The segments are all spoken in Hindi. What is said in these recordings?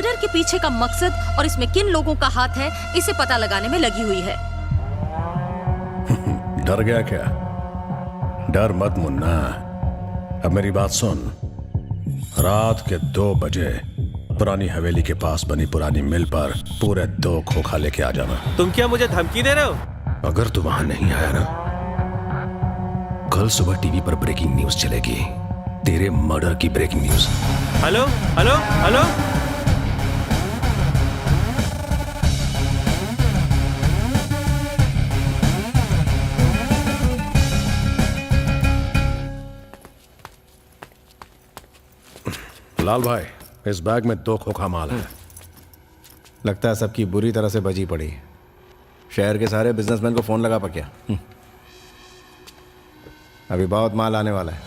मर्डर के पीछे का मकसद और इसमें किन लोगों का हाथ है, इसे पता लगाने में लगी हुई है। डर गया क्या? डर मत मुन्ना। अब मेरी बात सुन। रात के 2 बजे पुरानी हवेली के पास बनी पुरानी मिल पर पूरे 2 खोखा लेके आ जाना। तुम क्या मुझे धमकी दे रहे हो? अगर तू वहां नहीं आया ना, कल सुबह टीवी पर ब्रेकिंग न्यूज चलेगी, तेरे मर्डर की breaking news. Hello hello hello. Lal भाई, इस बैग में 2 खोखा माल है। लगता है सबकी बुरी तरह से बजी पड़ी। शहर के सारे बिजनेसमैन को फोन लगा पक्या। अभी बहुत माल आने वाला है।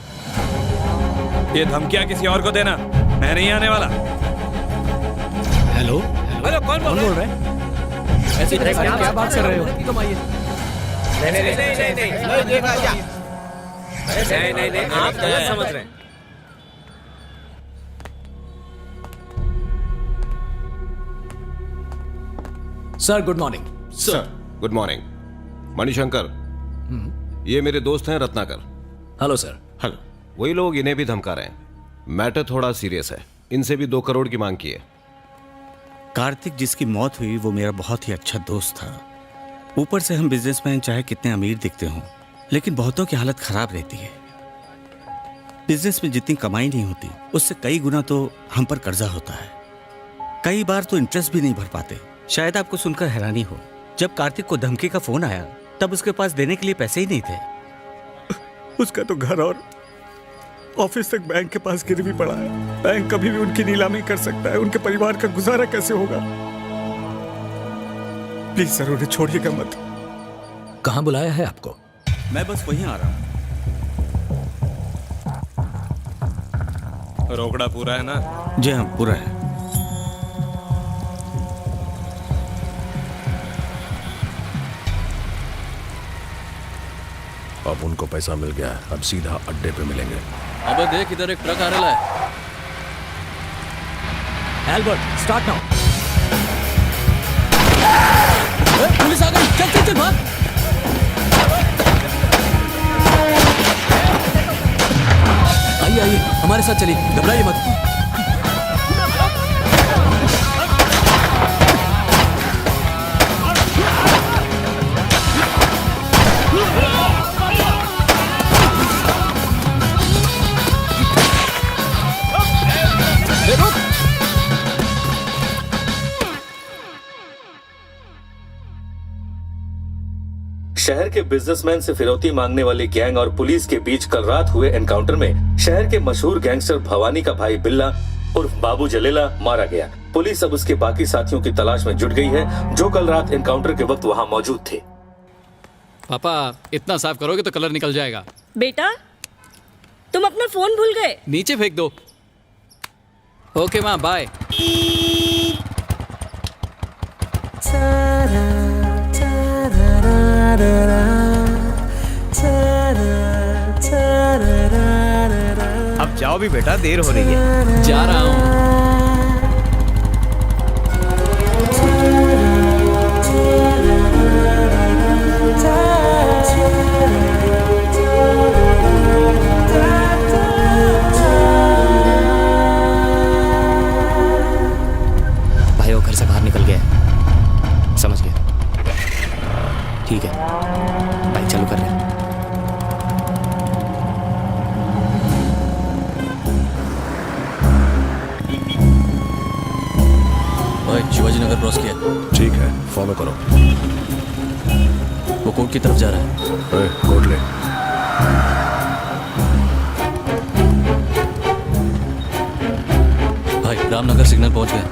ये धमकियां किसी और को देना, मैं नहीं आने वाला। हेलो हेलो, कौन बोल रहा है? ऐसे क्या बात कर रहे हो? नहीं, आप गलत समझ रहे हैं। Sir good morning. Sir good morning. Manishankar, ये मेरे दोस्त हैं रत्नाकर। Hello sir. हेलो। वही लोग इन्हें भी धमका रहे हैं। मैटर थोड़ा सीरियस है, इनसे भी 2 करोड़ की मांग की है। कार्तिक जिसकी मौत हुई वो मेरा बहुत ही अच्छा दोस्त था। ऊपर से हम बिजनेसमैन चाहे कितने अमीर दिखते हों, लेकिन बहुतों की हालत खराब रहती है। बिजनेस में जितनी कमाई नहीं होती उससे कई गुना तो हम पर कर्जा होता है। कई बार तो इंटरेस्ट भी नहीं भर पाते। शायद आपको सुनकर हैरानी हो, जब कार्तिक को धमकी का फोन आया तब उसके पास देने के लिए पैसे ही नहीं थे। उसका तो घर और ऑफिस तक बैंक के पास गिरवी पड़ा है। बैंक कभी भी उनकी नीलामी कर सकता है। उनके परिवार का गुजारा कैसे होगा? प्लीज सर उन्हें छोड़िएगा मत। कहाँ बुलाया है आपको? मैं बस वहीं आ रहा हूँ। रोकड़ा पूरा है ना? जी हाँ, पूरा है। अब उनको पैसा मिल गया, अब सीधा अड्डे पे मिलेंगे। अबे देख, इधर एक ट्रक आ रहा है। Albert start now. पुलिस आ गई, चल चल चल भाग। आइए आइए हमारे साथ चलिए, घबराइए मत। शहर के बिजनेसमैन से फिरौती मांगने वाली गैंग और पुलिस के बीच कल रात हुए एनकाउंटर में शहर के मशहूर गैंगस्टर भवानी का भाई बिल्ला उर्फ बाबू जलेला मारा गया। पुलिस अब उसके बाकी साथियों की तलाश में जुट गई है जो कल रात एनकाउंटर के वक्त वहां मौजूद थे। पापा इतना साफ करोगे तो कलर निकल जाएगा। बेटा तुम अपना फोन भूल गए। नीचे फेंक दो। ओके माँ, बाय। अब जाओ भी बेटा, देर हो रही है। जा रहा हूँ। भाई वो घर से बाहर निकल गया। समझ गया? ठीक है, बाइक चालू कर रहे। शिवाजी नगर क्रॉस किया। ठीक है, फॉलो करो। वो कोर्ट की तरफ जा रहा है। कोर्ट ले। भाई रामनगर सिग्नल पहुंच गए।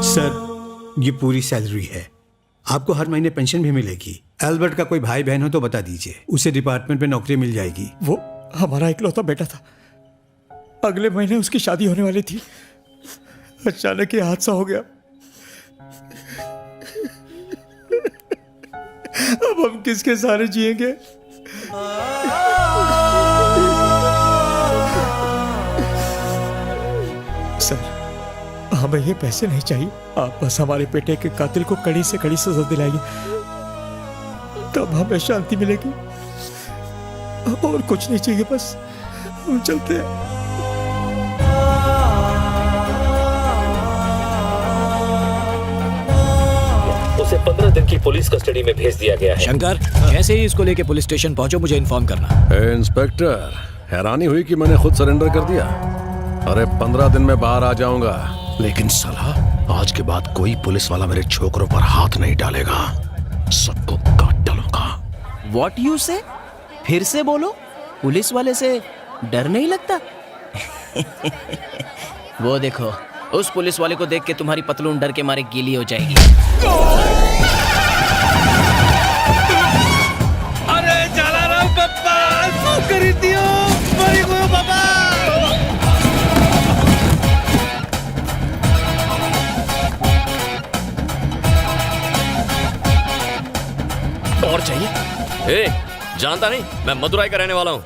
सर, ये पूरी सैलरी है। आपको हर महीने पेंशन भी मिलेगी। एल्बर्ट का कोई भाई बहन हो तो बता दीजिए, उसे डिपार्टमेंट में नौकरी मिल जाएगी। वो हमारा इकलौता बेटा था। अगले महीने उसकी शादी होने वाली थी, अचानक ये हादसा हो गया। अब हम किसके सहारे जिएंगे? सर, हमें ये पैसे नहीं चाहिए। आप बस हमारे बेटे के कातिल को कड़ी से कड़ी सजा दिलाइए, तब हमें शांति मिलेगी। और कुछ नहीं चाहिए, बस हम चलते हैं। उसे 15 दिन की पुलिस कस्टडी में भेज दिया गया है। शंकर, जैसे ही इसको लेके पुलिस स्टेशन पहुंचो मुझे इन्फॉर्म करना। इंस्पेक्टर, हैरानी हुई कि मैंने खुद सरेंडर कर दिया। अरे 15 दिन में बाहर आ जाऊंगा, लेकिन साला आज के बाद कोई पुलिस वाला मेरे छोकरों पर हाथ नहीं डालेगा। सबको काट डालूंगा। व्हाट यू से? फिर से बोलो। पुलिस वाले से डर नहीं लगता? वो देखो, उस पुलिस वाले को देख के तुम्हारी पतलून डर के मारे गीली हो जाएगी। अरे जलाराम पप्पा, શું કરી દિયો? મરી ગયો બાબા। और चाहिए? ए, जानता नहीं, मैं मदुराई का रहने वाला हूँ।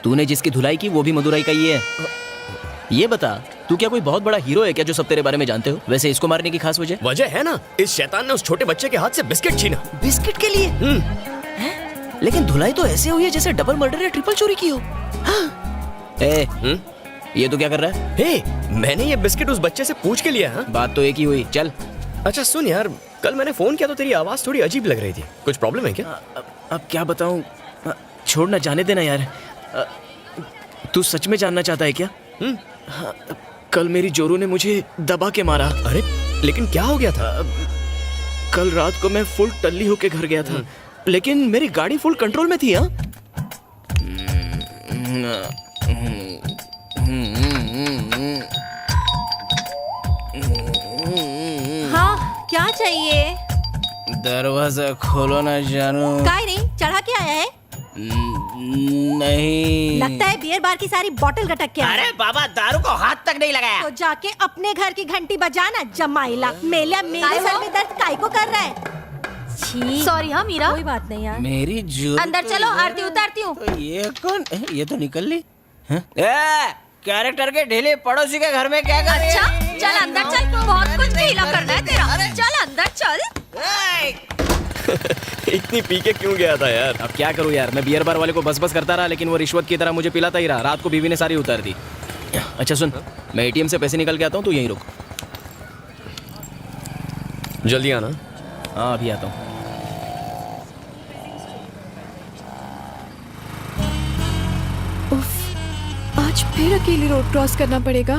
तूने जिसकी धुलाई की वो भी मदुराई का ही है। ये बता, तू क्या कोई बहुत बड़ा हीरो है क्या जो सब तेरे बारे में जानते हो? वैसे इसको मारने की खास वजह है ना, इस शैतान ने उस छोटे बच्चे के हाथ से बिस्किट छीना। बिस्किट के लिए? लेकिन धुलाई तो ऐसे हुई है जैसे डबल मर्डर या ट्रिपल चोरी की हो। ये तो क्या कर रहा है? मैंने ये बिस्किट उस बच्चे से पूछ के लिया। बात तो एक ही हुई। चल। अच्छा सुन यार, कल मैंने फोन किया तो तेरी आवाज थोड़ी अजीब लग रही थी। कुछ प्रॉब्लम है क्या? अब क्या बताऊं, छोड़ना, जाने देना यार। तू सच में जानना चाहता है क्या? कल मेरी जोरू ने मुझे दबा के मारा। अरे लेकिन क्या हो गया था? कल रात को मैं फुल टल्ली होके घर गया था, लेकिन मेरी गाड़ी फुल कंट्रोल में थी। हाँ, क्या चाहिए? दरवाजा खोलो ना जानू। काय रे, चढ़ा के आया है? नहीं, लगता है बियर बार की सारी बोतल गटक के आया। अरे बाबा, दारू को हाथ तक नहीं लगाया। तो जाके अपने घर की घंटी बजाना जमाइला। मेरे सर में दर्द काय को कर रहा है? सॉरी। हाँ मीरा, कोई बात नहीं यार। मेरी जो अंदर चलो, आरती उतारती हूँ। तो ये कौन? ये तो निकल ली। कैरेक्टर के ढीले पड़ोसी के घर में क्या कर रही है? अच्छा, चल अंदर चल, बहुत कुछ ढीला करना है तेरा। चल अंदर चल। इतनी पी के क्यों गया था यार? अब क्या करूं यार, मैं बियर बार वाले को बस रहा, लेकिन वो रिश्वत की तरह मुझे पिलाता ही रहा। रात को बीवी ने सारी उतार दी। अच्छा सुन, मैं एटीएम से पैसे निकल के आता हूँ, तू यहीं रुक। जल्दी आना। हाँ, अभी आता हूँ। आज फिर अकेले रोड क्रॉस करना पड़ेगा।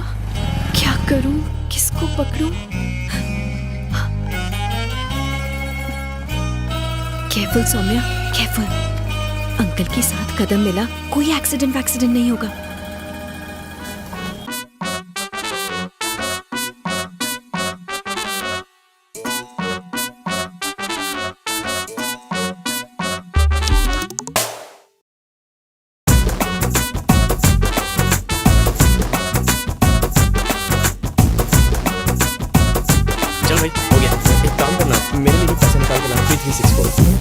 क्या करूं, किसको पकड़ूं? Careful Saumya, careful. अंकल के साथ कदम मिला, कोई एक्सीडेंट नहीं होगा। चल भाई, हो गया। एक काम करना, मेरे लिए भी पैसे निकाल के ला। 3364।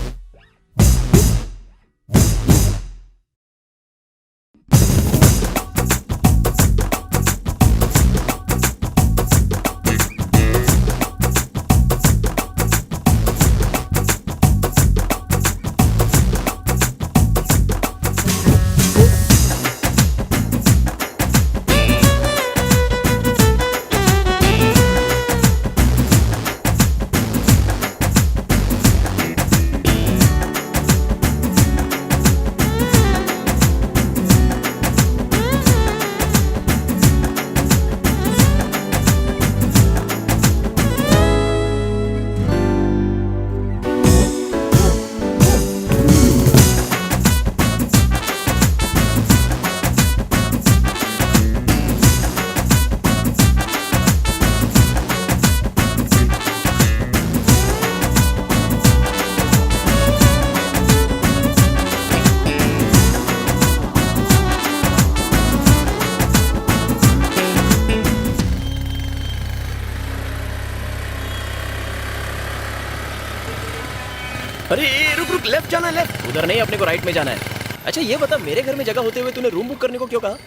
जाना है, ले। उधर नहीं, अपने को राइट में जाना है। अच्छा ये बता, मेरे घर में जगह होते हुए तूने रूम बुक करने को क्यों कहा?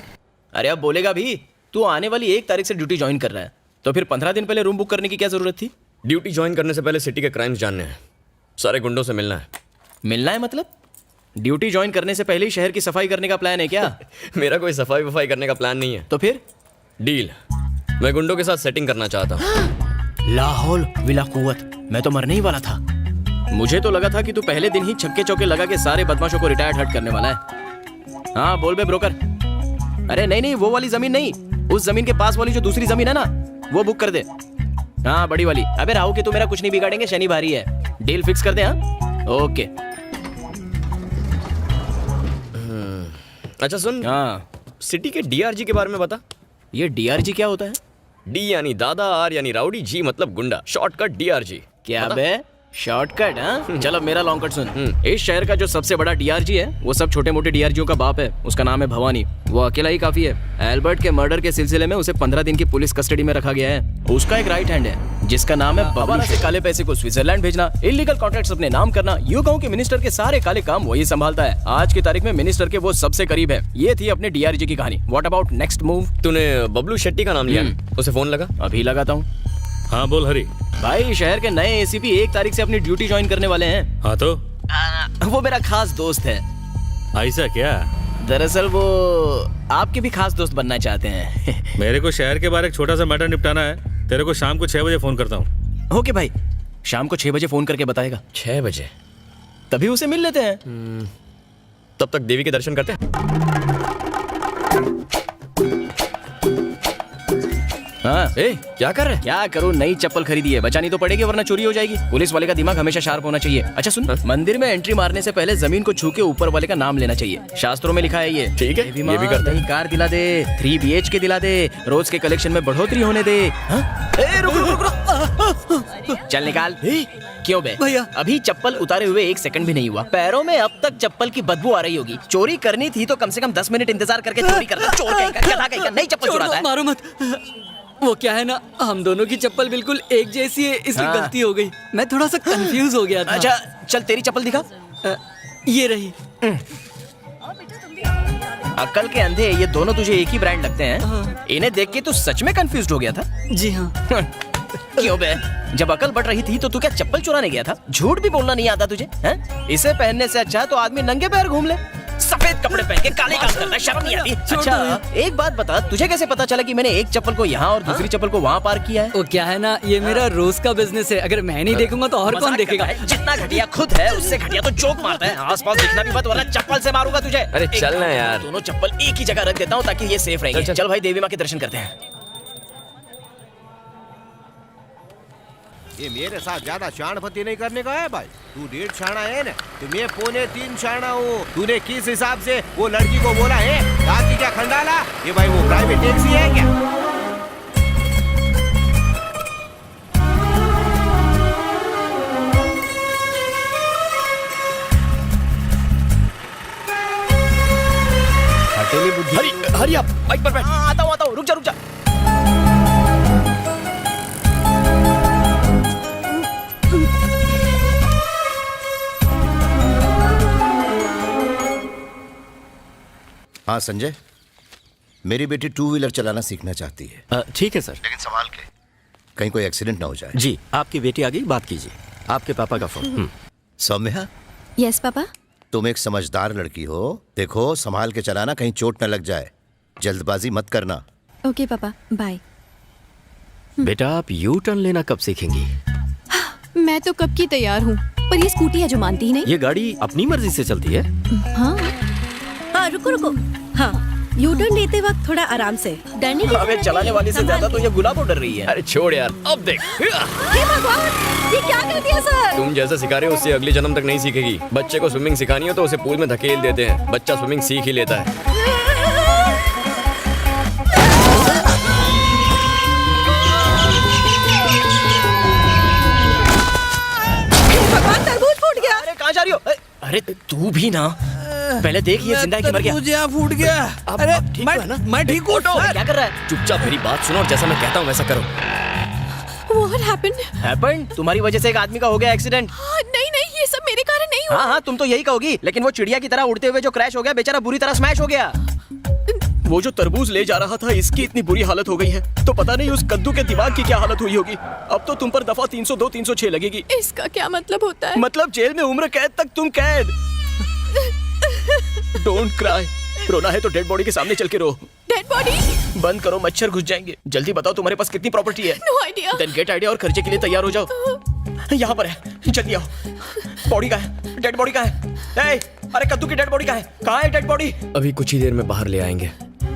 अरे अब बोलेगा भी, तू आने वाली 1 तारीख से ड्यूटी ज्वाइन कर रहा है, तो फिर 15 दिन पहले रूम बुक करने की क्या जरूरत थी? ड्यूटी ज्वाइन करने से पहले सिटी के क्राइम्स जानने हैं, सारे गुंडों से मिलना है। मिलना है मतलब? ड्यूटी ज्वाइन करने से पहले ही शहर की सफाई करने का प्लान है क्या? मेरा कोई सफाई वफाई करने का प्लान नहीं है। तो फिर? डील, मैं गुंडों के साथ सेटिंग करना चाहता हूँ। लाहौल विला कुव्वत, मैं तो मरने ही वाला था। मुझे तो लगा था कि तू पहले दिन ही छक्के चौके लगा के सारे बदमाशों को रिटायर्ड हट करने वाला है। हाँ बोल बे ब्रोकर। अरे नहीं, वो वाली जमीन नहीं, उस जमीन के पास वाली जो दूसरी जमीन है ना, वो बुक कर दे। हाँ बड़ी वाली। अबे राहु के तू मेरा कुछ नहीं बिगाड़ेंगे, शनि भारी है। डील फिक्स कर दे। हाँ ओके। अच्छा सुन, हाँ सिटी के डीआरजी के बारे में बता। ये डीआरजी क्या होता है? डी यानी दादा, आर यानी राउडी, जी मतलब गुंडा, शॉर्टकट डीआरजी। क्या बे शॉर्टकट? हाँ चल अब मेरा लॉन्ग कट सुन। इस शहर का जो सबसे बड़ा डीआरजी है वो सब छोटे मोटे डीआरजीओं का बाप है। उसका नाम है भवानी। वो अकेला ही काफी है। एल्बर्ट के मर्डर के सिलसिले में उसे 15 दिन की पुलिस कस्टडी में रखा गया है। उसका एक राइट हैंड है जिसका नाम है हवाला से काले पैसे को स्विट्जरलैंड भेजना, इलीगल कॉन्ट्रैक्ट्स अपने नाम करना। यूं कहूं कि मिनिस्टर के सारे काले काम वही संभालता है। आज की तारीख में मिनिस्टर के वो सबसे करीब है। ये थी अपने डीआरजी की कहानी। What about next move? तूने बबलू शेट्टी का नाम लिया, उसे फोन लगा? अभी लगाता हूँ। हाँ बोल हरी। भाई शहर के नए एसीपी 1 तारीख से अपनी ड्यूटी ज्वाइन करने वाले हैं। हाँ तो वो मेरा खास दोस्त है। ऐसा क्या? दरअसल वो आपके भी खास दोस्त बनना चाहते हैं। मेरे को शहर के बारे एक छोटा सा मैटर निपटाना है। तेरे को शाम को 6 बजे फोन करता हूँ। ओके भाई, शाम को 6 बजे फोन करके बताएगा। 6 बजे? तभी उसे मिल लेते हैं। तब तक देवी के दर्शन करते हैं। हाँ ए, क्या कर रहे? क्या करूँ, नई चप्पल खरीदी है, बचानी तो पड़ेगी वरना चोरी हो जाएगी। पुलिस वाले का दिमाग हमेशा शार्प होना चाहिए। अच्छा सुन, मंदिर में एंट्री मारने से पहले जमीन को छू के ऊपर वाले का नाम लेना चाहिए। शास्त्रों में लिखा है ये। ठीक है, ये भी करते हैं। कार दिला दे, 3 BHK दिला दे, रोज के कलेक्शन में बढ़ोतरी होने दे। चल निकाल। क्यों बे भैया, अभी चप्पल उतारे हुए 1 सेकंड भी नहीं हुआ। पैरों में अब तक चप्पल की बदबू आ रही होगी। चोरी करनी थी तो कम से कम 10 मिनट इंतजार करके चोरी करना। चोर कहेगा, नई चप्पल चुराता है। मारो मत। वो क्या है ना, हम दोनों की चप्पल बिल्कुल एक जैसी है, इसलिए हाँ। गलती हो गई। मैं थोड़ा सा कंफ्यूज हो गया था। अच्छा चल तेरी चप्पल दिखा। ये रही। अक्ल के अंधे, ये दोनों तुझे एक ही ब्रांड लगते हैं। इन्हें देख के तू सच में कंफ्यूज हो गया था? जी हाँ। क्यों बे, जब अकल बढ़ रही थी तो तू क्या चप्पल चुराने गया था? झूठ भी बोलना नहीं आता तुझे हैं? इसे पहनने से अच्छा तो आदमी नंगे पैर घूम ले। सफेद कपड़े पहन के काले काम करता है, शर्म नहीं आती? अच्छा एक बात बता, तुझे कैसे पता चला कि मैंने एक चप्पल को यहाँ और दूसरी चप्पल को वहाँ पार्क किया है? वो क्या है ना, ये मेरा रोज का बिजनेस है। अगर मैं नहीं देखूंगा तो और कौन देखेगा? जितना घटिया खुद है उससे घटिया तो जोक मारता है। आसपास दिखना भी मत वरना चप्पल से मारूंगा तुझे। अरे चल ना यार। दोनों चप्पल एक ही जगह रख देता हूँ ताकि ये सेफ रहेंगे। चल भाई, देवी माँ के दर्शन करते हैं। ये मेरे साथ ज्यादा शाणपति नहीं करने का है भाई। तू 1.5 शाणा है ना, तो मैं 2.25 शाणा हूँ। तूने किस हिसाब से वो लड़की को बोला है? बाकी क्या खंडाला? ये भाई वो प्राइवेट टैक्सी है क्या? हटेली बुद्धि। हरी आप बाइक पर बैठ। आता हूँ, रुक जा। हाँ संजय, मेरी बेटी 2 व्हीलर चलाना सीखना चाहती है। ठीक है सर। लेकिन संभाल के, कहीं कोई एक्सीडेंट ना हो जाए। जी, आपकी बेटी आ गई, बात कीजिए। आपके पापा का फोन। Saumya, yes papa. तुम एक समझदार लड़की हो। देखो संभाल के चलाना, कहीं चोट न लग जाए। जल्दबाजी मत करना। ओके पापा, बाय। बेटा आप यू टर्न लेना कब सीखेंगी? मैं तो कब की तैयार हूँ, पर ये स्कूटी है जो मानती ही नहीं। ये गाड़ी अपनी मर्जी से चलती है? हाँ हाँ रुको। हाँ, यू टर्न लेते वक्त थोड़ा आराम से। डरने की अबे चलाने वाली से ज्यादा तो ये गुलाब डर रही है। अरे छोड़ यार, अब देख। हे भगवान, ये क्या कर दिया सर? तुम जैसा सिखा रहे हो उससे अगले जन्म तक नहीं सीखेगी। बच्चे को स्विमिंग सिखानी हो तो उसे पूल में धकेल देते हैं, बच्चा स्विमिंग सीख ही लेता है। भगवान, तरबूज फूट गया। अरे कहाँ जा रही हो? अरे तू भी ना, पहले देख ये जिंदा है कि मर गया। मुझे फूट गया। अरे मैं ठीक हूँ। क्या कर रहा है? चुपचाप मेरी बात सुनो और जैसा मैं कहता हूँ वैसा करो। What happened? तुम्हारी वजह से एक आदमी का हो गया एक्सीडेंट। नहीं, ये सब मेरे कारण नहीं हाँ हाँ तुम तो यही कहोगी, लेकिन वो चिड़िया की तरह उड़ते हुए जो क्रैश हो गया बेचारा बुरी तरह स्मैश हो गया। वो जो तरबूज ले जा रहा था इसकी इतनी बुरी हालत हो गई है, तो पता नहीं उस कद्दू के दिमाग की क्या हालत हुई होगी। अब तो तुम पर दफा 302 306 लगेगी। इसका क्या मतलब होता है? मतलब जेल में उम्र कैद तक तुम कैद। डोंट क्राई, रोना है तो डेड बॉडी के सामने चल के रो। Dead body? बंद करो, मच्छर घुस जाएंगे। जल्दी बताओ तुम्हारे पास कितनी प्रॉपर्टी है? No idea. Then get idea और खर्चे के लिए तैयार हो जाओ। यहाँ पर है, जल्दी आओ। बॉडी कहाँ है? डेड बॉडी कहाँ है? अरे कद्दू की डेड बॉडी कहाँ है? कहाँ है डेड बॉडी? अभी कुछ ही देर में बाहर ले आएंगे।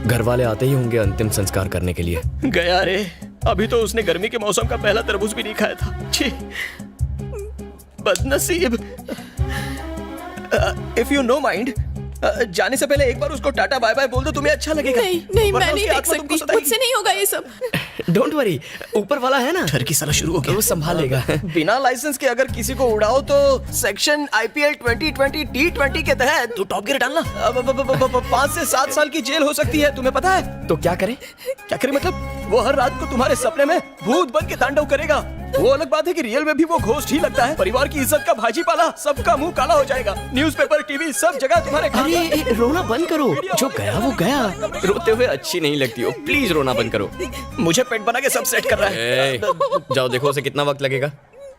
घर वाले आते ही होंगे अंतिम संस्कार करने के लिए। गया रे, अभी तो उसने गर्मी के मौसम का पहला तरबूज भी नहीं खाया था। छी, बदनसीब। इफ यू नो माइंड, जाने से पहले एक बार उसको टाटा बाय बाय बोल दो, तुम्हें अच्छा लगेगा। नहीं नहीं, वरना मैं नहीं उसकी देख आत्मा सकती, तुमको सताएगी। मुझसे नहीं होगा ये सब। डोंट वरी, ऊपर वाला है ना, डर की साला शुरू हो गया। वो संभाल लेगा। बिना लाइसेंस के अगर किसी को उड़ाओ तो सेक्शन IPL 2020 T20 के तहत तो टॉप गियर डालना 5 से 7 साल की जेल हो सकती है, तुम्हें पता है? तो क्या करें? क्या करे मतलब? वो हर रात को तुम्हारे सपने में भूत बन के तांडव करेगा। वो अलग बात है कि रियल में भी वो घोस्ट ही लगता है। परिवार की इज्जत का भाजी पाला, सबका मुंह काला हो जाएगा। न्यूज़पेपर, टीवी, सब जगह तुम्हारे अरे रोना बंद करो, जो गया वो गया। रोते हुए अच्छी नहीं लगती हो, प्लीज रोना बंद करो। मुझे पेट बना के सब सेट कर रहा है। ए, जाओ देखो उसे कितना वक्त लगेगा।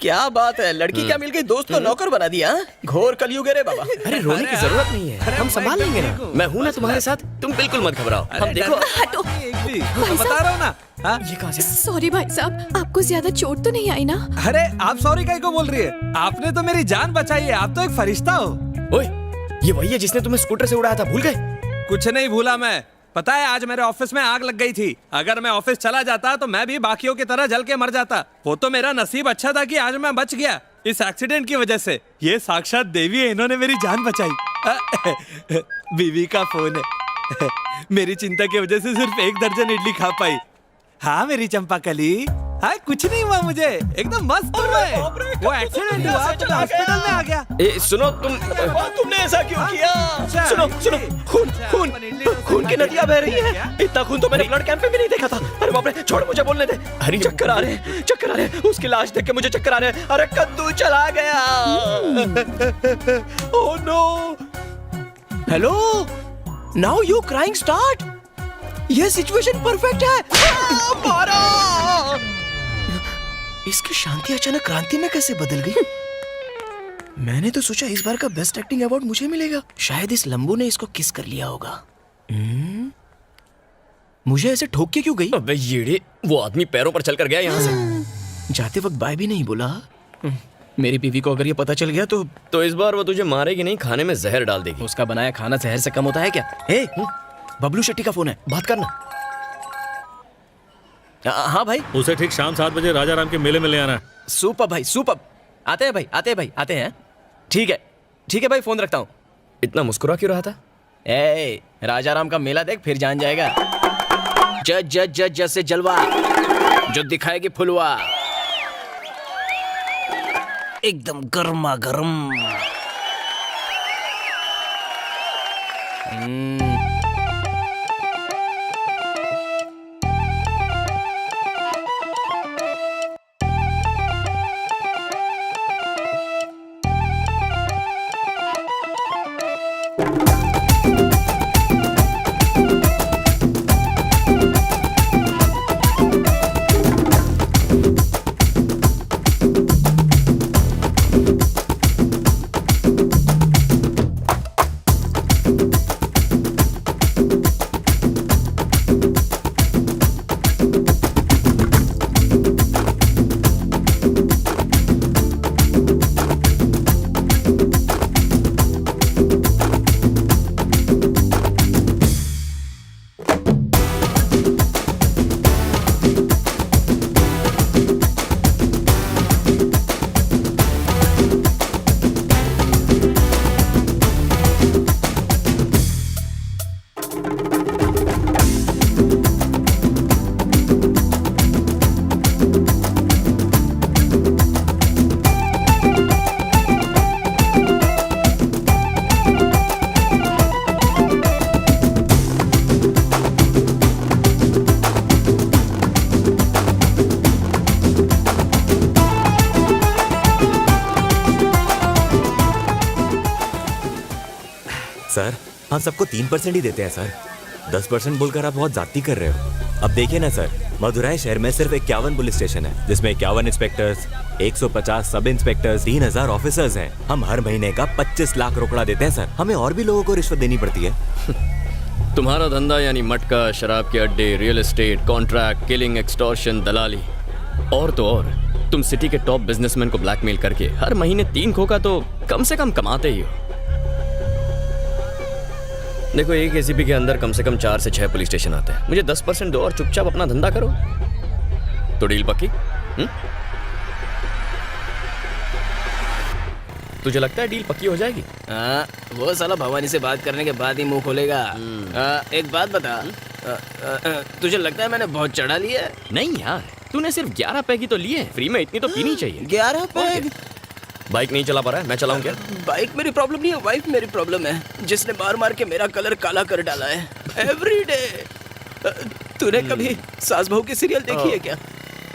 क्या बात है, लड़की क्या मिल गई, दोस्त को नौकर बना दिया। घोर कलयुग है रे बाबा। अरे रोने की जरूरत नहीं है, हम संभाल लेंगे ना। मैं हूँ ना तुम्हारे साथ, तुम बिल्कुल मत घबराओ। हम देखो। हटो। बता रहा हूँ ना। ये कहाँ से? सॉरी भाई साहब, आपको ज्यादा चोट तो नहीं आई ना? अरे आप सॉरी काहे को बोल रही है? आपने तो मेरी जान बचाई है, आप तो एक फरिश्ता हो। ओए, ये वही है जिसने तुम्हें स्कूटर से उड़ाया था, भूल गए? कुछ नहीं भूला मैं। पता है आज मेरे ऑफिस में आग लग गई थी। अगर मैं ऑफिस चला जाता तो मैं भी बाकियों की तरह जल के मर जाता। वो तो मेरा नसीब अच्छा था कि आज मैं बच गया इस एक्सीडेंट की वजह से। ये साक्षात देवी है, इन्होंने मेरी जान बचाई। बीवी का फोन है। मेरी चिंता की वजह से सिर्फ 1 दर्जन इडली खा पाई। हाँ मेरी चंपाकली, हाँ कुछ नहीं हुआ मुझे, एकदम मस्त हूँ मैं। वो एक्सीडेंट हुआ तो हॉस्पिटल में आ गया। ए सुनो, तुमने ऐसा क्यों किया? सुनो सुनो, खून की नदियां बह रही है। इतना खून तो मैंने ब्लड कैंप में भी नहीं देखा था। अरे बाप रे, छोड़ मुझे बोलने दे। अरे चक्कर आ रहे हैं, चक्कर आ रहे हैं। उसकी लाश देख के मुझे चक्कर आ रहे हैं। अरे कद्दू चला गया। Oh no. Hello, now you crying start. ये सिचुएशन परफेक्ट है। मारो। इसकी शांति अचानक क्रांति में कैसे बदल गई? मैंने तो सोचा इस बार का बेस्ट एक्टिंग अवार्ड मुझे मिलेगा। शायद इस लंबू ने इसको किस कर लिया होगा। मुझे ऐसे ठोक के क्यों गई? अबे येड़े, वो आदमी पैरों पर चलकर गया यहाँ से। जाते वक्त बाय भी नहीं बोला। मेरी बीवी को अगर ये पता चल गया तो इस बार वो तुझे मारेगी नहीं, खाने में जहर डाल देगी। उसका बनाया खाना जहर से कम होता है क्या? हे, बबलू शेट्टी का फोन है, बात करना। हाँ भाई, उसे ठीक शाम 7 बजे राजा राम के मेले में ले आना। सुपर भाई सुपर। आते हैं भाई, आते हैं भाई, आते हैं। ठीक है भाई, फोन रखता हूँ। इतना मुस्कुरा क्यों रहा था? ए, राजा राम का मेला देख, फिर जान जाएगा। जज जज जज जज से जलवा, जो दिखाएगी फुलवा, एकदम गर्मा गर्म। सर हम सबको 3% ही देते हैं सर। 10% बोलकर आप बहुत ज्यादती कर रहे हो। अब देखिए ना सर, मदुराई शहर में सिर्फ 51 पुलिस स्टेशन है, जिसमें 51 इंस्पेक्टर्स, 150 सब इंस्पेक्टर्स, 3000 ऑफिसर्स हैं। हम हर महीने का 25 लाख रोकड़ा देते हैं सर। हमें और भी लोगों को रिश्वत देनी पड़ती है। तुम्हारा धंधा यानी मटका, शराब के अड्डे, real estate, contract, killing, extortion, दलाली और तो और तुम सिटी के टॉप बिजनेसमैन को ब्लैकमेल करके हर महीने 3 खोखा तो कम से कम कमाते ही हो। देखो एक एसीपी के अंदर कम से कम 4 से 6 पुलिस स्टेशन आते हैं। मुझे 10% दो और चुपचाप अपना धंधा करो, तो डील पक्की? तुझे लगता है डील पक्की हो जाएगी? वो साला भवानी से बात करने के बाद ही मुंह खोलेगा। एक बात बता, तुझे लगता है मैंने बहुत चढ़ा लिया है? नहीं यार, तूने सिर्फ 11 पैग ही तो लिए, फ्री में इतनी तो पीनी चाहिए। 11 पैग? बाइक नहीं चला पा रहा है, मैं चलाऊं क्या? बाइक मेरी प्रॉब्लम नहीं है, वाइफ मेरी प्रॉब्लम है, जिसने मार मार के मेरा कलर काला कर डाला है एवरीडे। तूने कभी सास बहू की सीरियल देखी है क्या?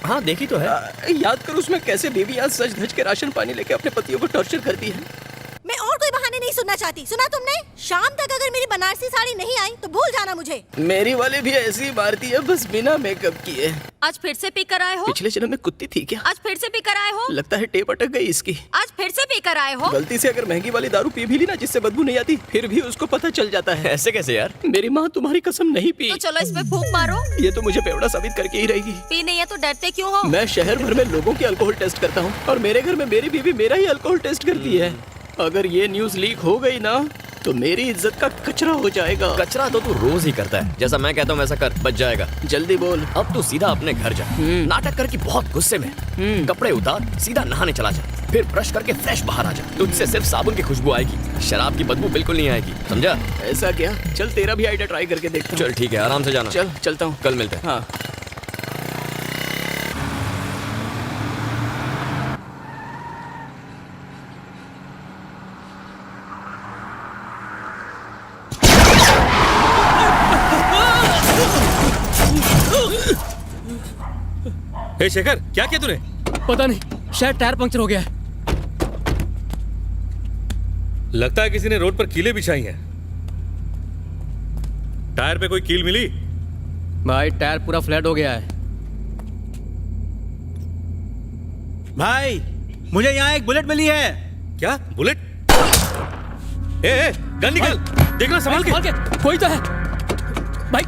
हाँ देखी तो है। याद कर उसमें कैसे बीवियां सज धज के राशन पानी लेके अपने पतियों को टॉर्चर करती है। मैं और कोई बहाने नहीं सुनना चाहती। सुना तुमने? शाम तक अगर मेरी बनारसी साड़ी नहीं आई तो भूल जाना मुझे। मेरी वाली भी ऐसी मारती है, बस बिना मेकअप किए। आज फिर से पी कर आए हो? पिछले जन्म में कुत्ती थी क्या? आज फिर से पी कर आए हो? लगता है टेप अटक गई इसकी। आज फिर से पी कर आए हो? गलती से अगर महंगी वाली दारू पी भी ली ना जिससे बदबू नहीं आती, फिर भी उसको पता चल जाता है। ऐसे कैसे यार? मेरी माँ तुम्हारी कसम नहीं पी। तो चलो इस पे फूंक मारो। ये तो मुझे बेवड़ा साबित करके ही रहेगी। पी नहीं है तो डरते क्यों हो? मैं शहर भर में लोगों के अल्कोहल टेस्ट करता हूँ और मेरे घर में मेरी बीवी मेरा ही अल्कोहल टेस्ट करती है। अगर ये न्यूज लीक हो गई ना तो मेरी इज्जत का कचरा हो जाएगा। कचरा तो तू रोज ही करता है, जैसा मैं कहता हूँ वैसा कर, बच जाएगा। जल्दी बोल। अब तू सीधा अपने घर जा, नाटक करके बहुत गुस्से में, कपड़े उतार, सीधा नहाने चला जा, फिर ब्रश करके फ्रेश बाहर आ जा। तुझसे सिर्फ साबुन की खुशबू आएगी, शराब की बदबू बिल्कुल नहीं आएगी, समझा? ऐसा क्या? चल तेरा भी आइडिया ट्राई करके देखता हूँ। चल ठीक है, आराम से जाना। चल चलता हूँ, कल मिलते हैं। हाँ। हे शेखर, क्या किया तूने? पता नहीं, शायद टायर पंक्चर हो गया है। लगता है किसी ने रोड पर कीलें बिछाई हैं। टायर पे कोई कील मिली? भाई टायर पूरा फ्लैट हो गया है। भाई मुझे यहाँ एक बुलेट मिली है। क्या बुलेट? ए, गन निकाल, देखना संभाल के। कोई तो है भाई।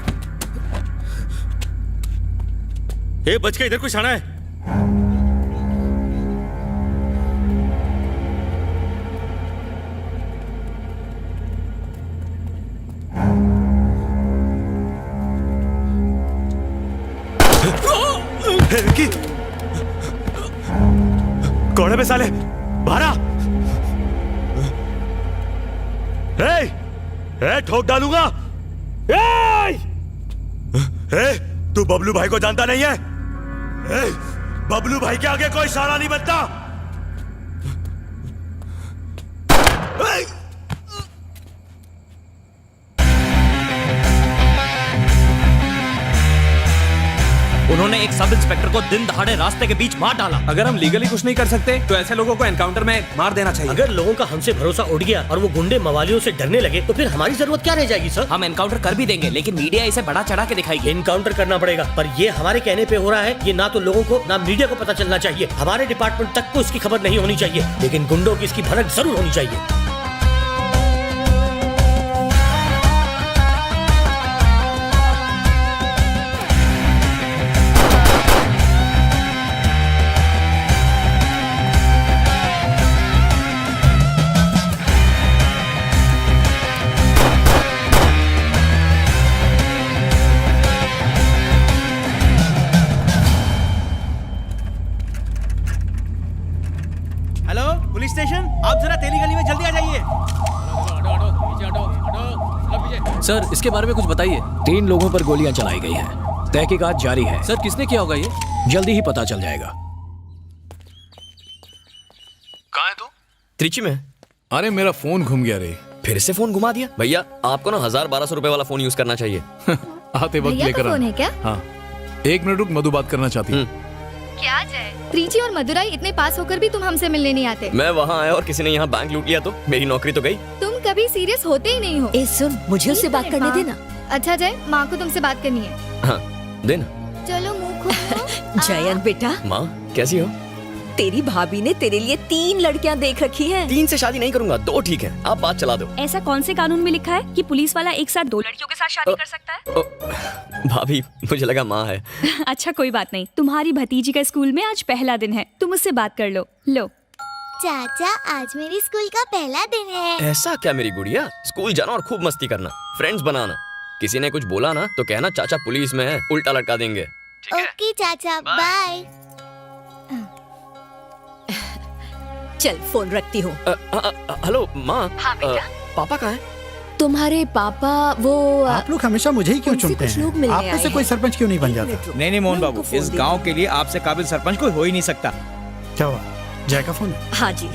ए, बच के, इधर कुछ आना है। विक्की, कौन है साले? बारा! ठोक डालूंगा। तू बबलू भाई को जानता नहीं है? बबलू भाई के आगे कोई इशारा नहीं बनता। उन्होंने एक सब इंस्पेक्टर को दिन दहाड़े रास्ते के बीच मार डाला। अगर हम लीगली कुछ नहीं कर सकते तो ऐसे लोगों को एनकाउंटर में मार देना चाहिए। अगर लोगों का हमसे भरोसा उड़ गया और वो गुंडे मवालियों से डरने लगे तो फिर हमारी जरूरत क्या रह जाएगी सर? हम एनकाउंटर कर भी देंगे, लेकिन मीडिया इसे बड़ा चढ़ा के दिखाएगी। एनकाउंटर करना पड़ेगा, पर ये हमारे कहने पे हो रहा है। ये ना तो लोगों को ना मीडिया को पता चलना चाहिए। हमारे डिपार्टमेंट तक को इसकी खबर नहीं होनी चाहिए, लेकिन गुंडों की इसकी भनक जरूर होनी चाहिए। पुलिस स्टेशन, आप जरा तेली गली में जल्दी आ जाइए। सर इसके बारे में कुछ बताइए। 3 लोगों पर गोलियां चलाई गई हैं। तहकीकात जारी है। सर किसने किया होगा ये? जल्दी ही पता चल जाएगा। कहाँ है तू? त्रिची में। अरे मेरा फोन घूम गया रे। फिर से फोन घुमा दिया? भैया आपको ना 1000-1200 रुपए वाला फोन यूज करना चाहिए। आते वक्त लेकर फोन है क्या? हाँ, 1 मिनट रुक, मधु बात करना चाहती है। क्या जय, त्रिची और मदुराई इतने पास होकर भी तुम हमसे मिलने नहीं आते। मैं वहाँ आया और किसी ने यहाँ बैंक लूट लिया तो मेरी नौकरी तो गई। तुम कभी सीरियस होते ही नहीं हो। सुन, मुझे उससे बात करने देना। अच्छा जय, माँ को तुमसे बात करनी है। हाँ देना। चलो मुँह खोलो। जयंत बेटा, माँ कैसी हो? तेरी भाभी ने तेरे लिए 3 लड़कियां देख रखी हैं। 3 से शादी नहीं करूंगा, 2 ठीक है। आप बात चला दो। ऐसा कौन से कानून में लिखा है कि पुलिस वाला एक साथ 2 लड़कियों के साथ शादी कर सकता है? भाभी मुझे लगा माँ है। अच्छा कोई बात नहीं, तुम्हारी भतीजी का स्कूल में आज पहला दिन है, तुम उससे बात कर लो। लो चाचा, आज मेरी स्कूल का पहला दिन है। ऐसा क्या मेरी गुड़िया? स्कूल जाना और खूब मस्ती करना, फ्रेंड्स बनाना। किसी ने कुछ बोला ना तो कहना चाचा पुलिस में है, उल्टा लटका देंगे। ओके चाचा, बाय। चल फोन रखती हूँ। हेलो माँ। हाँ बेटा। पापा कहाँ है? तुम्हारे पापा वो आप लोग हमेशा मुझे ही क्यों चुनते कुछ लोग हैं? मिलने आप में से आए कोई हैं। सरपंच क्यों नहीं बन जाता? नहीं मोहन बाबू, इस गांव के लिए आपसे काबिल सरपंच कोई हो ही नहीं सकता। क्या हुआ? जय का फोन है? हाँ जी।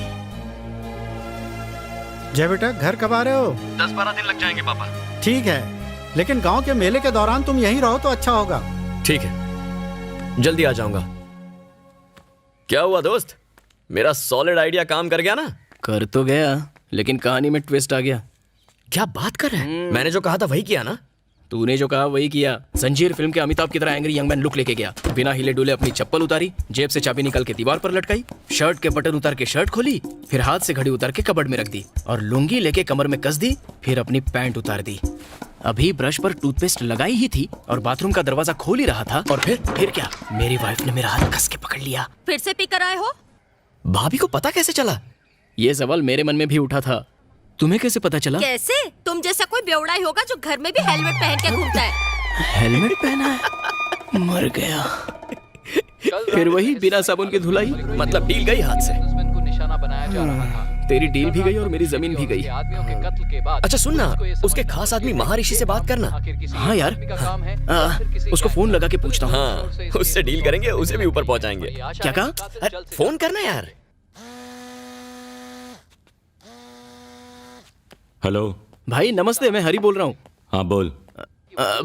जय बेटा, घर कब आ रहे हो? 10-12 दिन लग जाएंगे पापा। ठीक है, लेकिन गांव के मेले के दौरान तुम यहीं रहो तो अच्छा होगा। ठीक है, जल्दी आ जाऊंगा। क्या हुआ दोस्त, मेरा सॉलिड आइडिया काम कर गया ना? कर तो गया, लेकिन कहानी में ट्विस्ट आ गया। क्या बात कर रहे हैं? मैंने जो कहा था वही किया ना? तूने जो कहा वही किया। जंजीर फिल्म के अमिताभ की तरह एंग्री यंग मैन लुक लेके गया। बिना हिले डुले अपनी चप्पल उतारी, जेब से चाबी निकाल के दीवार पर लटकाई, शर्ट के बटन उतार के शर्ट खोली, फिर हाथ से घड़ी उतार के कबर्ड में रख दी और लुंगी लेके कमर में कस दी, फिर अपनी पैंट उतार दी। अभी ब्रश पर टूथपेस्ट लगाई ही थी और बाथरूम का दरवाजा खोल ही रहा था और फिर क्या, मेरी वाइफ ने मेरा हाथ कस के पकड़ लिया। फिर से पी कर आए हो? भाभी को पता कैसे चला? ये सवाल मेरे मन में भी उठा था, तुम्हें कैसे पता चला? कैसे? तुम जैसा कोई बेवड़ा ही होगा जो घर में भी हेलमेट पहन के घूमता है। हेलमेट पहना है? मर गया। फिर वही बिना साबुन की धुलाई, मतलब डील गई हाथ से। तेरी डील भी गई और मेरी जमीन भी गई। अच्छा सुन ना, उसके खास आदमी महर्षि से बात करना। हाँ यार, उसको फोन लगा के पूछता हूँ। हाँ, उससे डील करेंगे, उसे भी ऊपर पहुंचाएंगे। क्या कहा? फोन करना यार। हेलो भाई नमस्ते, मैं हरी बोल रहा हूँ। हाँ बोल।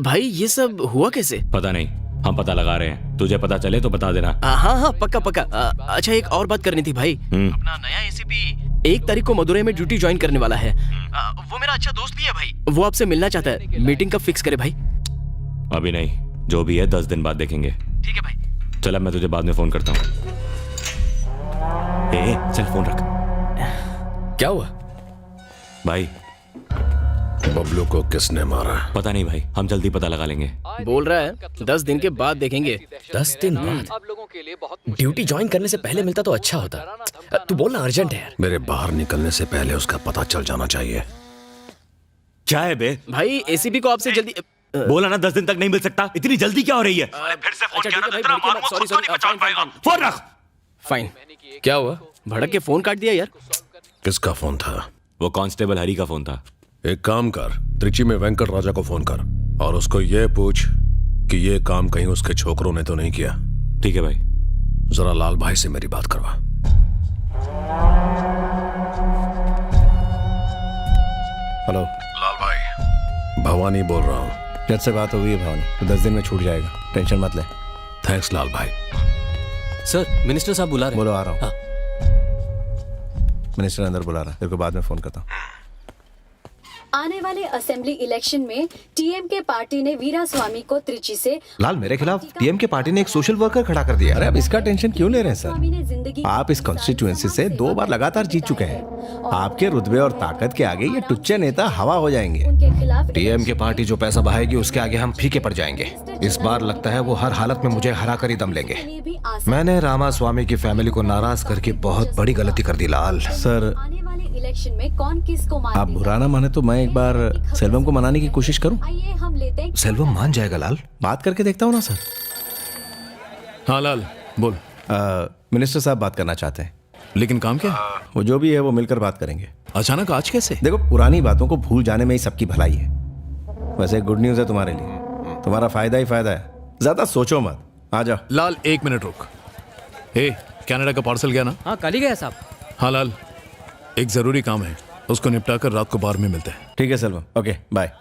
भाई ये सब हुआ कैसे? पता नहीं, हम पता लगा रहे हैं, तुझे पता चले तो बता देना। हाँ पक्का पक्का। अच्छा एक और बात करनी थी भाई। अपना नया एसीपी 1 तारीख को मदुरई में ड्यूटी ज्वाइन करने वाला है। वो मेरा अच्छा दोस्त भी है भाई, वो आपसे मिलना चाहता है। मीटिंग कब फिक्स करे भाई? अभी नहीं, जो भी है 10 दिन बाद देखेंगे। ठीक है भाई। चल अब मैं तुझे बाद में फोन करता हूँ। चल फोन रख। क्या हुआ भाई? बबलू को किसने मारा? पता नहीं भाई, हम जल्दी पता लगा लेंगे। बोल रहा है 10 दिन के बाद देखेंगे। 10 दिन बाद? ड्यूटी ज्वाइन करने से पहले मिलता तो अच्छा होता। तू बोलना अर्जेंट है यार। मेरे बाहर निकलने से पहले उसका पता चल जाना चाहिए। क्या है बे? भाई एसीपी को आपसे जल्दी बोला ना 10 दिन तक नहीं मिल सकता, इतनी जल्दी क्या हो रही है? फिर से फोन किया ना तो तेरा मारूंगा, सॉरी फोन रख। फाइन। क्या हुआ? भड़क के फोन काट दिया यार। किसका फोन था? वो कांस्टेबल हरी का फोन था। एक काम कर, त्रिची में वेंकट राजा को फोन कर और उसको ये पूछ कि ये काम कहीं उसके छोकरों ने तो नहीं किया। ठीक है भाई। जरा लाल भाई से मेरी बात करवा। हेलो लाल भाई, भवानी बोल रहा हूँ। जज से बात हो गई है भवानी, तो 10 दिन में छूट जाएगा, टेंशन मत ले। थैंक्स लाल भाई। सर मिनिस्टर साहब बुला रहे हैं। बोलो आ रहा हूँ। मिनिस्टर अंदर बुला रहा है, तेरे को बाद में फोन करता हूँ। आने वाले असेंबली इलेक्शन में टीएमके पार्टी ने वीरा स्वामी को त्रिची से लाल, मेरे खिलाफ टीएमके पार्टी ने एक सोशल वर्कर खड़ा कर दिया। अरे अब इसका टेंशन क्यों ले रहे हैं स्वामी सर? ने जिंदगी आप इस कॉन्स्टिट्यूएंसी से 2 बार लगातार जीत चुके हैं। आपके रुतबे और ताकत के आगे ये टुच्चे नेता हवा हो जाएंगे। उनके खिलाफ टीएमके पार्टी जो पैसा बहाएगी उसके आगे हम फीके पड़ जाएंगे। इस बार लगता है वो हर हालत में मुझे हरा कर ही दम लेंगे। भी आसान मैंने रामा स्वामी की फैमिली को नाराज करके बहुत बड़ी गलती कर दी लाल। सर आने वाले इलेक्शन में कौन किसको मार आप बुरा ना माने तो मैं एक बार सेल्वम को मनाने की कोशिश करूं। आइए हम लेते हैं। सेल्वम मान जाएगा लाल। बात करके देखता हूं ना सर। हाँ लाल बोल। मिनिस्टर साहब बात करना चाहते हैं। लेकिन काम क्या? वो जो भी है वो मिलकर बात करेंगे। अचानक आज कैसे? देखो पुरानी बातों को भूल जाने में ही सबकी भलाई है। वैसे गुड न्यूज़ है तुम्हारे लिए, तुम्हारा फायदा ही फायदा है। ज्यादा सोचो मत, आ जाओ। लाल 1 मिनट रुक। कनाडा का पार्सल गया ना? हाँ कल ही गया साहब। हाँ लाल, एक जरूरी काम है, उसको निपटा कर रात को बार में मिलते हैं। ठीक है सेल्वम, ओके बाय।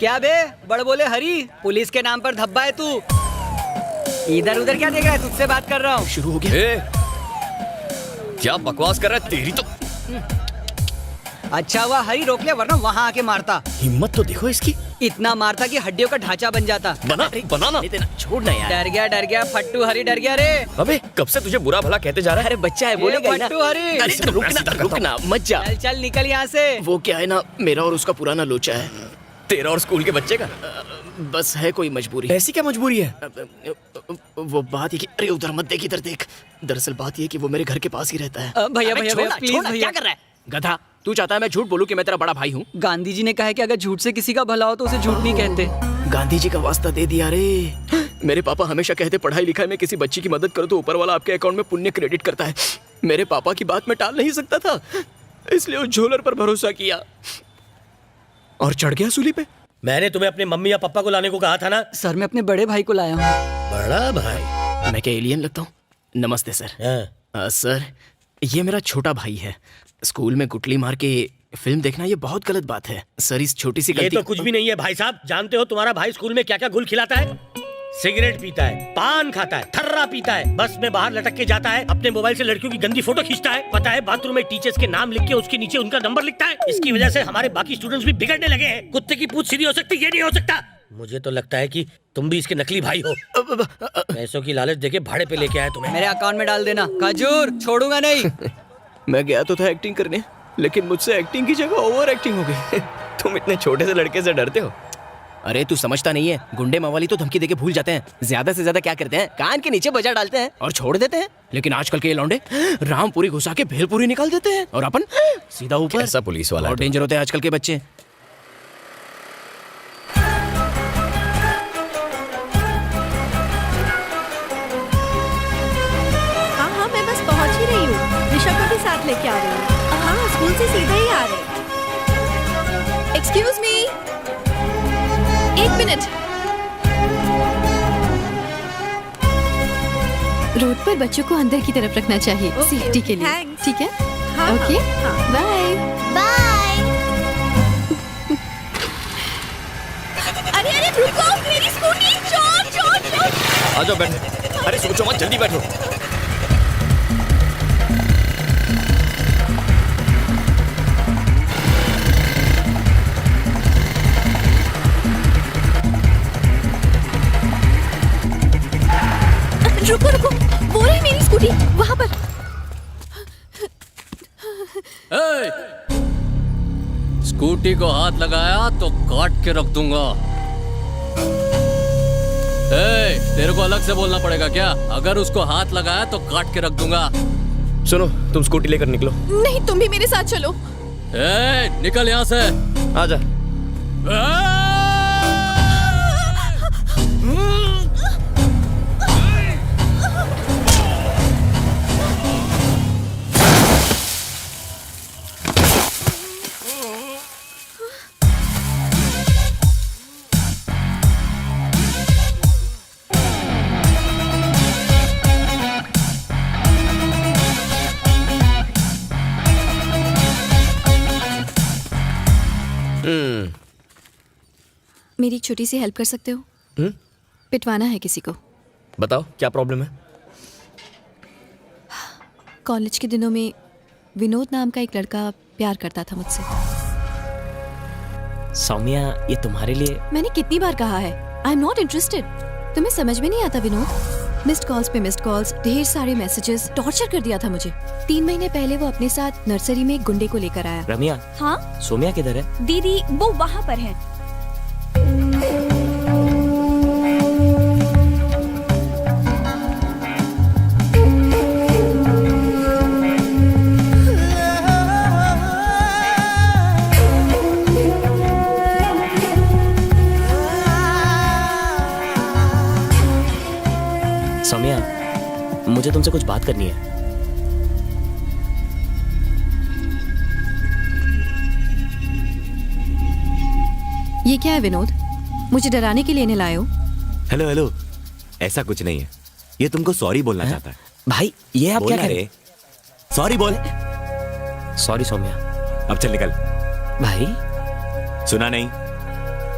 क्या बे बड़ बोले हरी, पुलिस के नाम पर धब्बा है तू। इधर उधर क्या देख रहा है, तुझसे बात कर रहा हूँ। शुरू हो गया। क्या बकवास कर रहा है, तेरी तो। अच्छा हुआ हरी रोक लिया, वरना वहाँ आके मारता। हिम्मत तो देखो इसकी, इतना मारता कि हड्डियों का ढांचा बन जाता। बनाना छोड़ना यार। डर गया फट्टू हरी, डर गया रे। अबे कब से तुझे बुरा भला कहते जा रहा है। अरे बच्चा है, बोलेगा ही ना। फट्टू हरी, अरे रुकना मत जा। चल चल निकल यहाँ से। वो क्या है ना, मेरा और उसका पुराना लोचा है। तेरा और स्कूल के बच्चे का? बस है कोई मजबूरी। ऐसी क्या मजबूरी है? वो बात ये कि अरे उधर मत देख, इधर देख। दरअसल बात ये कि वो मेरे घर के पास ही रहता है। भैया भैया प्लीज भैया। क्या कर रहा है गधा? तू चाहता है मैं झूठ बोलूं कि मैं तेरा बड़ा भाई हूँ? गांधी जी ने कहा है कि अगर झूठ से किसी का भला हो तो उसे झूठ नहीं कहते। गांधी जी का वास्ता दे दिया रे। मेरे पापा हमेशा कहते पढ़ाई लिखाई में किसी बच्ची की मदद करो तो ऊपर वाला आपके अकाउंट में पुण्य क्रेडिट करता है। मेरे पापा की बात मैं टाल नहीं सकता था, इसलिए उस झोलर पर भरोसा किया और चढ़ गया सूली पे। मैंने तुम्हें अपने मम्मी या पापा को लाने को कहा था ना। सर मैं अपने बड़े भाई को लाया हूँ। बड़ा भाई? मैं क्या एलियन लगता हूँ? नमस्ते सर। सर ये मेरा छोटा भाई है। स्कूल में गुटली मार के फिल्म देखना ये बहुत गलत बात है सर। इस छोटी सी गलती। ये तो कुछ भी नहीं है भाई साहब। जानते हो तुम्हारा भाई स्कूल में क्या क्या गुल खिलाता है? सिगरेट पीता है, पान खाता है, थर्रा पीता है, बस में बाहर लटक के जाता है, अपने मोबाइल से लड़कियों की गंदी फोटो खींचता है, पता है बाथरूम में टीचर्स के नाम लिख के उसके नीचे उनका नंबर लिखता है। इसकी वजह से हमारे बाकी स्टूडेंट्स भी बिगड़ने लगे हैं। कुत्ते की पूंछ सीधी हो सकती, ये नहीं हो सकता। मुझे तो लगता है कि तुम भी इसके नकली भाई हो। पैसों की लालच देके भाड़े पे लेके आए तुम्हें। मेरे अकाउंट में डाल देना, खजूर छोड़ूंगा नहीं। मैं गया तो था एक्टिंग करने, लेकिन मुझसे एक्टिंग की जगह ओवर एक्टिंग हो गई। तुम इतने छोटे से लड़के से डरते हो? अरे तू समझता नहीं है, गुंडे मवाली तो धमकी देके भूल जाते हैं। ज्यादा से ज्यादा क्या करते हैं, कान के नीचे बजा डालते हैं और छोड़ देते हैं। लेकिन आजकल के ये लौंडे रामपुरी घुसा के भेलपुरी निकाल देते हैं और अपन सीधा ऊपर। ऐसा पुलिस वाला और डेंजर होते हैं आजकल के बच्चे। हाँ मैं बस पहुंच ही रही हूँ। ऋषभ को भी साथ लेके आ रही हूँ। हाँ स्कूल से सीधे ही आ रहे। एक्सक्यूज मी, एक मिनट। रोड पर बच्चों को अंदर की तरफ रखना चाहिए, सेफ्टी के लिए। ठीक है? Okay bye bye. अरे रुको, मेरी स्कूटी। चोर चोर चोर। आ जाओ बैठो। अरे सोचो मत, जल्दी बैठो। रुको रुको, वो रही मेरी स्कूटी वहाँ पर। स्कूटी को हाथ लगाया तो काट के रख दूंगा। तेरे को अलग से बोलना पड़ेगा क्या? अगर उसको हाथ लगाया तो काट के रख दूंगा। सुनो, तुम स्कूटी लेकर निकलो। नहीं, तुम भी मेरे साथ चलो। निकल यहाँ से। आजा। मेरी एक छोटी सी हेल्प कर सकते हो? पिटवाना है किसी को। बताओ क्या प्रॉब्लम है? कॉलेज के दिनों में विनोद नाम का एक लड़का प्यार करता था मुझसे। सौम्या, ये तुम्हारे लिए। मैंने कितनी बार कहा है आई एम नॉट इंटरेस्टेड। तुम्हें समझ में नहीं आता विनोद? मिस्ड कॉल्स पे मिस्ड कॉल्स, ढेर सारे मैसेजेस, टॉर्चर कर दिया था मुझे। 3 महीने पहले वो अपने साथ नर्सरी में एक गुंडे को लेकर आया। रमिया। हाँ सोम्या किधर है? दीदी वो वहाँ पर है। सौम्या, मुझे तुमसे कुछ बात करनी है। ये क्या है विनोद? मुझे डराने के लिए नहीं लाए हो? हेलो हेलो, ऐसा कुछ नहीं है। ये तुमको सॉरी बोलना चाहता है। भाई ये आप क्या कह रहे? सॉरी बोल। सॉरी सौम्या। अब चल निकल। भाई सुना नहीं?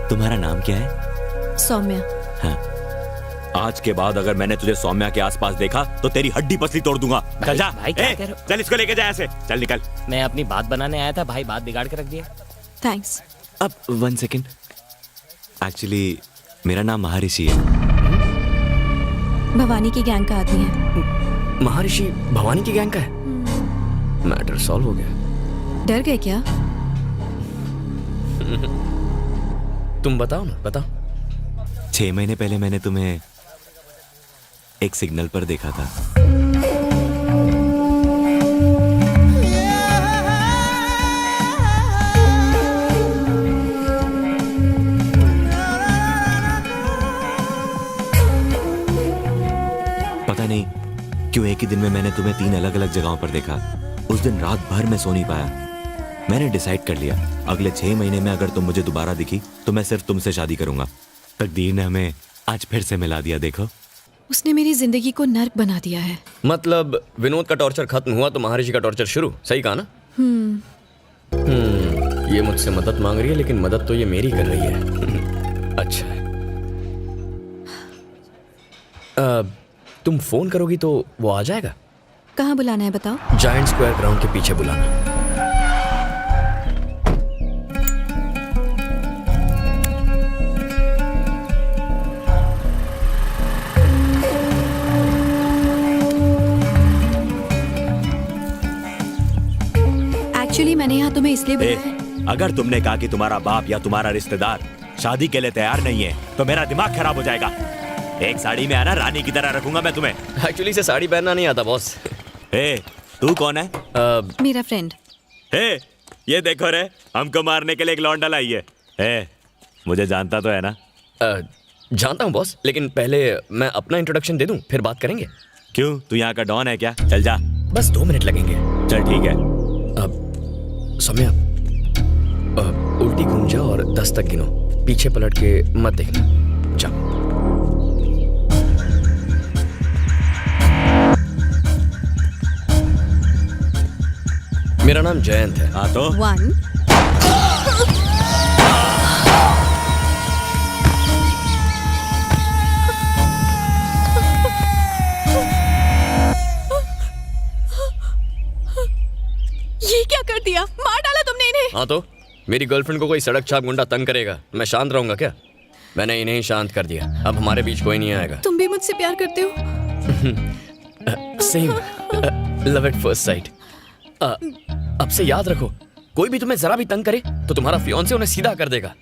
तुम्हारा नाम क्या है? सौम्या। हाँ। आज के बाद अगर मैंने तुझे सौम्या के आसपास देखा तो तेरी हड्डी पसली तोड़ दूंगा। चल जा। भाई क्या कह रहे हो? चल इसको लेके जा ऐसे। चल निकल। मैं अपनी बात बनाने आया था, भाई बात बिगाड़ के रख दिया। थैंक्स। अब 1 सेकेंड। एक्चुअली मेरा नाम महर्षि है। भवानी की गैंग का आदमी है। महर्षि भवानी की गैंग का है? मैटर सॉल्व हो गया। डर गए क्या? तुम बताओ ना, बताओ। 6 महीने पहले मैंने तुम्हें एक सिग्नल पर देखा था। पता नहीं क्यों एक ही दिन में मैंने तुम्हें 3 अलग अलग जगहों पर देखा। उस दिन रात भर मैं सो नहीं पाया। मैंने डिसाइड कर लिया अगले 6 महीने में अगर तुम मुझे दोबारा दिखी तो मैं सिर्फ तुमसे शादी करूंगा। तकदीर ने हमें आज फिर से मिला दिया। देखो, उसने मेरी जिंदगी को नर्क बना दिया है। मतलब विनोद का टॉर्चर खत्म हुआ तो महर्षि का टॉर्चर शुरू। सही कहा ना? ये मुझसे मदद मांग रही है, लेकिन मदद तो ये मेरी कर रही है। अच्छा है। तुम फोन करोगी तो वो आ जाएगा? कहाँ बुलाना है बताओ? जायंट स्क्वायर ग्राउंड के पीछे बुलाना। एक्चुअली मैंने यहाँ तुम्हें इसलिए बुलाया है। अगर तुमने कहा कि तुम्हारा बाप या तुम्हारा रिश्तेदार शादी के लिए तैयार नहीं है तो मेरा दिमाग खराब हो जाएगा। एक साड़ी में आना, रानी की तरह रखूंगा मैं तुम्हें। एक्चुअली से साड़ी पहनना नहीं आता बॉस। तू कौन है? मेरा फ्रेंड। ये देखो रे, हमको मारने के लिए एक लौंडा लाई है। मुझे जानता तो है ना? जानता हूँ बॉस, लेकिन पहले मैं अपना इंट्रोडक्शन दे दूं, फिर बात करेंगे। क्यों, तू यहाँ का डॉन है क्या? चल जा। बस 2 मिनट लगेंगे। चल ठीक है। सौम्या, उल्टी घूम जाओ और 10 तक गिनो। पीछे पलट के मत देखना। जा। मेरा नाम जयंत है। हाँ तो 1 ये क्या कर दिया? मार डाला तुमने इन्हें। हाँ तो मेरी गर्लफ्रेंड को कोई सड़क छाप गुंडा तंग करेगा, मैं शांत रहूंगा क्या? मैंने इन्हें ही शांत कर दिया। अब हमारे बीच कोई नहीं आएगा। तुम भी मुझसे प्यार करते हो? Same, love at first sight. अब से याद रखो, कोई भी तुम्हें जरा भी तंग करे तो तुम्हारा फियांसे उन्हें सीधा कर देगा।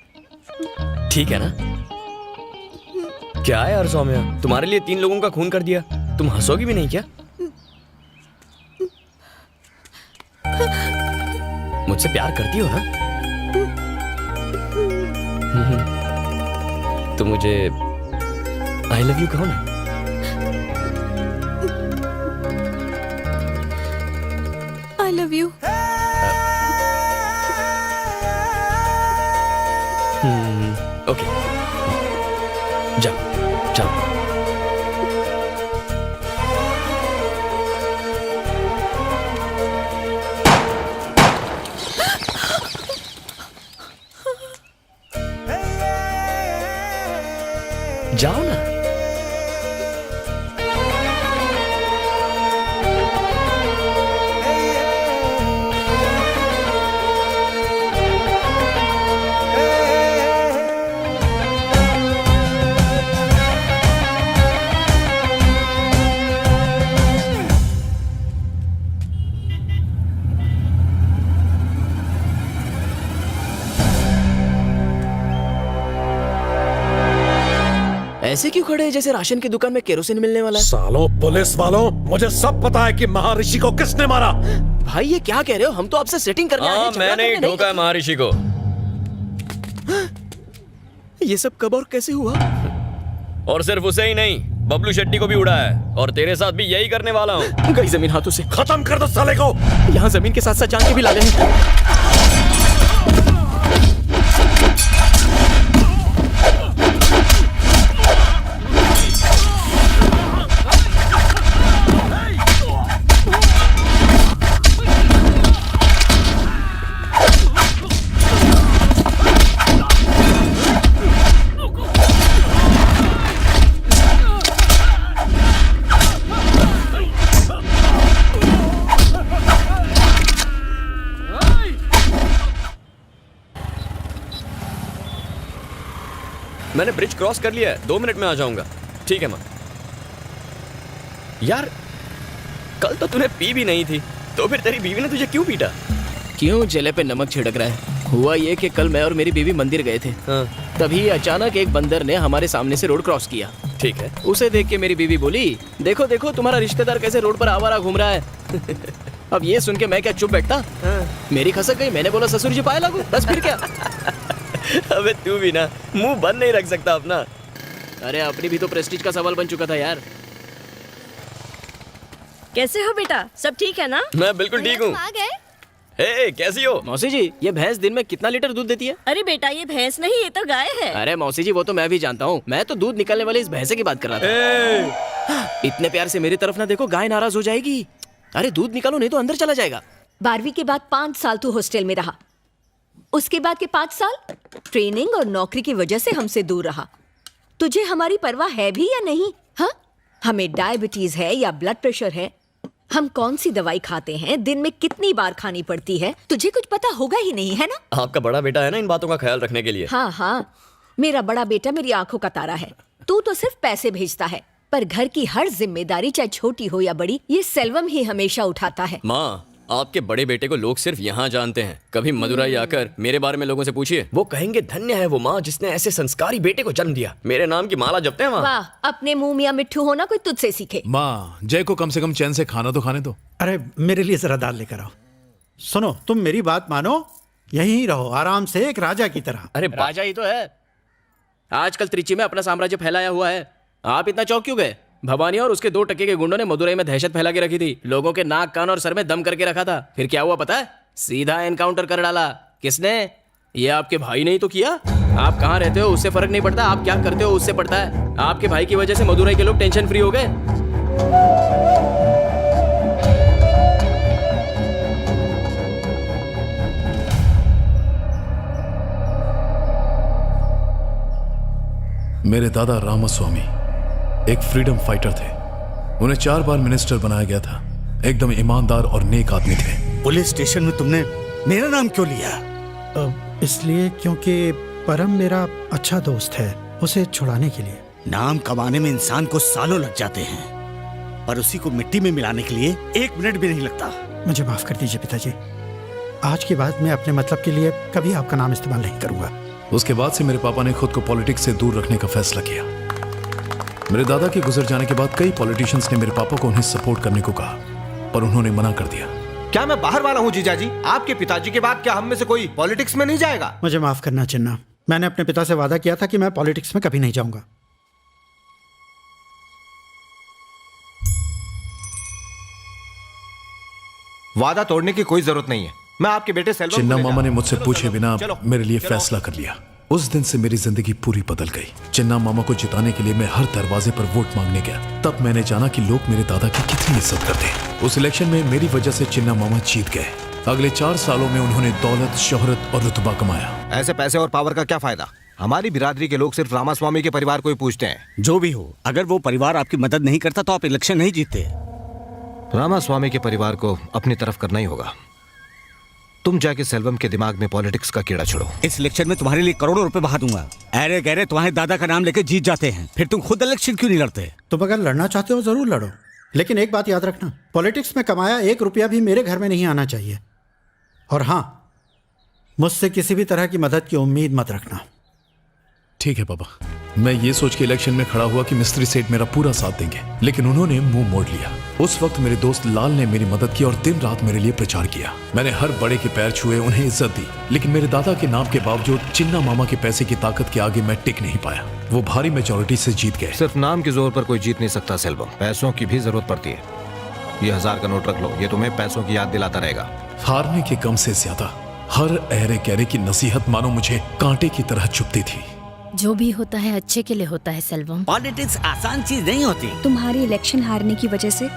ठीक है ना? क्या है यार सौम्या, तुम्हारे लिए 3 लोगों का खून कर दिया, तुम हंसोगी भी नहीं क्या? मुझसे प्यार करती हो ना? तो मुझे आई लव यू कहो ना। I love you. ओके, जाओ जाओ। जाओ ना। ऐसे क्यों खड़े हैं जैसे राशन की दुकान में केरोसिन मिलने वाला है? सालों पुलिस वालों, मुझे सब पता है कि महर्षि को किसने मारा। भाई ये क्या कह रहे हो? हम तो आपसे सेटिंग करने आए हैं, झगड़ा मैंने ही करने नहीं। ठोका है महर्षि को। ये सब कब और कैसे हुआ? और सिर्फ उसे ही नहीं, बबलू शेट्टी को भी उड़ा है, और तेरे साथ भी यही करने वाला हूँ। गई जमीन हाथों से। खत्म कर दो साले को। यहाँ जमीन के साथ साथ जान के भी ला गए। मैंने ब्रिज क्रॉस कर लिया है, 2 मिनट में आ जाऊंगा। ठीक है माँ। यार कल तो तूने पी भी नहीं थी, तो फिर तेरी बीवी ने तुझे क्यों पीटा? क्यों जले पे नमक छिड़क रहा है? हुआ ये कि कल मैं और मेरी बीवी मंदिर गए थे। तभी अचानक एक बंदर ने हमारे सामने से रोड क्रॉस किया। ठीक है। उसे देख के मेरी बीवी बोली, देखो देखो तुम्हारा रिश्तेदार कैसे रोड पर आवारा घूम रहा है। अब ये सुन के मैं क्या चुप बैठता? मेरी खसक गई। मैंने बोला ससुर जी पाए लागू, बस फिर क्या। अबे तू भी ना मुंह बंद नहीं रख सकता अपना। अरे अपनी भी तो प्रेस्टीज का सवाल बन चुका था यार। कैसे हो बेटा, सब ठीक है ना? मैं बिल्कुल ठीक हूँ। आ गए? हे कैसी हो? मौसी जी ये भैंस दिन में कितना लीटर दूध देती है? अरे बेटा ये भैंस नहीं, ये तो गाय है। अरे मौसी जी वो तो मैं भी जानता हूँ, मैं तो दूध निकालने वाली इस भैंसे की बात कर रहा था। इतने प्यार से मेरी तरफ ना देखो, गाय नाराज हो जाएगी। अरे दूध निकालो नहीं तो अंदर चला जाएगा। 12वीं के बाद 5 साल तू हॉस्टल में रहा, उसके बाद के 5 साल ट्रेनिंग और नौकरी की वजह से हमसे दूर रहा। तुझे हमारी परवाह है भी या नहीं? हाँ, हमें डायबिटीज है या ब्लड प्रेशर है, हम कौन सी दवाई खाते हैं, दिन में कितनी बार खानी पड़ती है, तुझे कुछ पता होगा ही नहीं, है ना? आपका बड़ा बेटा है ना इन बातों का ख्याल रखने के लिए। हाँ हाँ, मेरा बड़ा बेटा मेरी आंखों का तारा है। तू तो सिर्फ पैसे भेजता है, पर घर की हर जिम्मेदारी चाहे छोटी हो या बड़ी, ये सेल्वम ही हमेशा उठाता है। माँ आपके बड़े बेटे को लोग सिर्फ यहाँ जानते हैं, कभी मदुराई आकर मेरे बारे में लोगों से पूछिए, वो कहेंगे धन्य है वो माँ जिसने ऐसे संस्कारी बेटे को जन्म दिया। मेरे नाम की माला जपते हैं वहाँ। वाह, अपने मुंह मियां मिट्ठू होना कोई तुझसे सीखे। माँ जय को कम से कम चैन से खाना तो खाने दो। अरे मेरे लिए जरा दाल लेकर आओ। सुनो, तुम मेरी बात मानो, यहीं रहो आराम से एक राजा की तरह। अरे राजा ही तो है, आजकल त्रिची में अपना साम्राज्य फैलाया हुआ है। आप इतना चौंक क्यों गए? भवानी और उसके 2 टके के गुंडों ने मदुरई में दहशत फैला के रखी थी, लोगों के नाक कान और सर में दम करके रखा था। फिर क्या हुआ पता है? सीधा एनकाउंटर कर डाला। किसने? ये आपके भाई ने ही तो किया। आप कहाँ रहते हो उससे फर्क नहीं पड़ता, आप क्या करते हो उससे पड़ता है। आपके भाई की वजह से मदुरई के लोग टेंशन फ्री हो गए। मेरे दादा रामास्वामी एक फ्रीडम फाइटर थे। उन्हें 4 बार मिनिस्टर बनाया गया था। एकदम ईमानदार और नेक आदमी थे। पुलिस स्टेशन में तुमने मेरा नाम क्यों लिया? इसलिए क्योंकि परम मेरा अच्छा दोस्त है, उसे छुड़ाने के लिए। नाम कमाने में इंसान को सालों लग जाते हैं, पर उसी को मिट्टी में मिलाने के लिए 1 मिनट भी नहीं लगता। मुझे माफ कर दीजिए पिताजी, आज के बाद मैं अपने मतलब के लिए कभी आपका नाम इस्तेमाल नहीं करूंगा। उसके बाद से मेरे पापा ने खुद को पॉलिटिक्स से दूर रखने का फैसला किया। मेरे दादा के गुजर जाने के बाद कई पॉलिटिशियंस ने मेरे पापा को उन्हें सपोर्ट करने को कहा, पर उन्होंने मना कर दिया। क्या मैं बाहर वाला हूँ जीजाजी? आपके पिताजी के बाद क्या हम में से कोई पॉलिटिक्स में नहीं जाएगा? मुझे माफ करना चिन्ना, मैंने अपने पिता से वादा किया था कि मैं पॉलिटिक्स में कभी नहीं जाऊंगा। वादा तोड़ने की कोई जरूरत नहीं है। मैं आपके बेटे सेल्वम चिन्ना को ले मामा ने जाऊंगा। मुझसे चलो, पूछे चलो, बिना चलो, मेरे लिए चलो। फैसला कर लिया। उस दिन से मेरी जिंदगी पूरी बदल गई। चिन्ना मामा को जिताने के लिए मैं हर दरवाजे पर वोट मांगने गया। तब मैंने जाना कि लोग मेरे दादा की कितनी इज्जत करते हैं। उस इलेक्शन में मेरी वजह से चिन्ना मामा जीत गए। अगले 4 सालों में उन्होंने दौलत, शोहरत और रुतबा कमाया। ऐसे पैसे और पावर का क्या फायदा? हमारी बिरादरी के लोग सिर्फ रामास्वामी के परिवार को ही पूछते हैं। जो भी हो, अगर वो परिवार आपकी मदद नहीं करता तो आप इलेक्शन नहीं जीतते। रामास्वामी के परिवार को अपनी तरफ करना ही होगा। तुम जाके सेल्वम के दिमाग में पॉलिटिक्स का कीड़ा छोड़ो। इस इलेक्शन में तुम्हारे लिए करोड़ों रुपए बहा दूंगा। अरे गहरे तुम्हारे दादा का नाम लेके जीत जाते हैं, फिर तुम खुद इलेक्शन क्यों नहीं लड़ते? तुम अगर लड़ना चाहते हो जरूर लड़ो, लेकिन एक बात याद रखना, पॉलिटिक्स में कमाया 1 रुपया भी मेरे घर में नहीं आना चाहिए। और हाँ, मुझसे किसी भी तरह की मदद की उम्मीद मत रखना। ठीक है पापा। मैं ये सोच के इलेक्शन में खड़ा हुआ कि मिस्त्री सेठ मेरा पूरा साथ देंगे, लेकिन उन्होंने मुंह मोड़ लिया। उस वक्त मेरे दोस्त लाल ने मेरी मदद की और दिन रात मेरे लिए प्रचार किया। मैंने हर बड़े के पैर छुए, उन्हें इज्जत दी, लेकिन मेरे दादा के नाम के बावजूद चिन्ना मामा के पैसे की ताकत के आगे मैं टिक नहीं पाया। वो भारी मेजोरिटी से जीत गए। सिर्फ नाम के जोर पर कोई जीत नहीं सकता सेल्वम, पैसों की भी जरूरत पड़ती है। ये 1000 का नोट रख लो, ये तुम्हें पैसों की याद दिलाता रहेगा। हारने के गम से ज्यादा हर अहरे गहरे की नसीहत मानो मुझे कांटे की तरह चुभती थी। जो भी होता है अच्छे के लिए होता है सेल्वम। पॉलिटिक्स आसान चीज नहीं होती। तुम्हारी इलेक्शन हारने की वजह से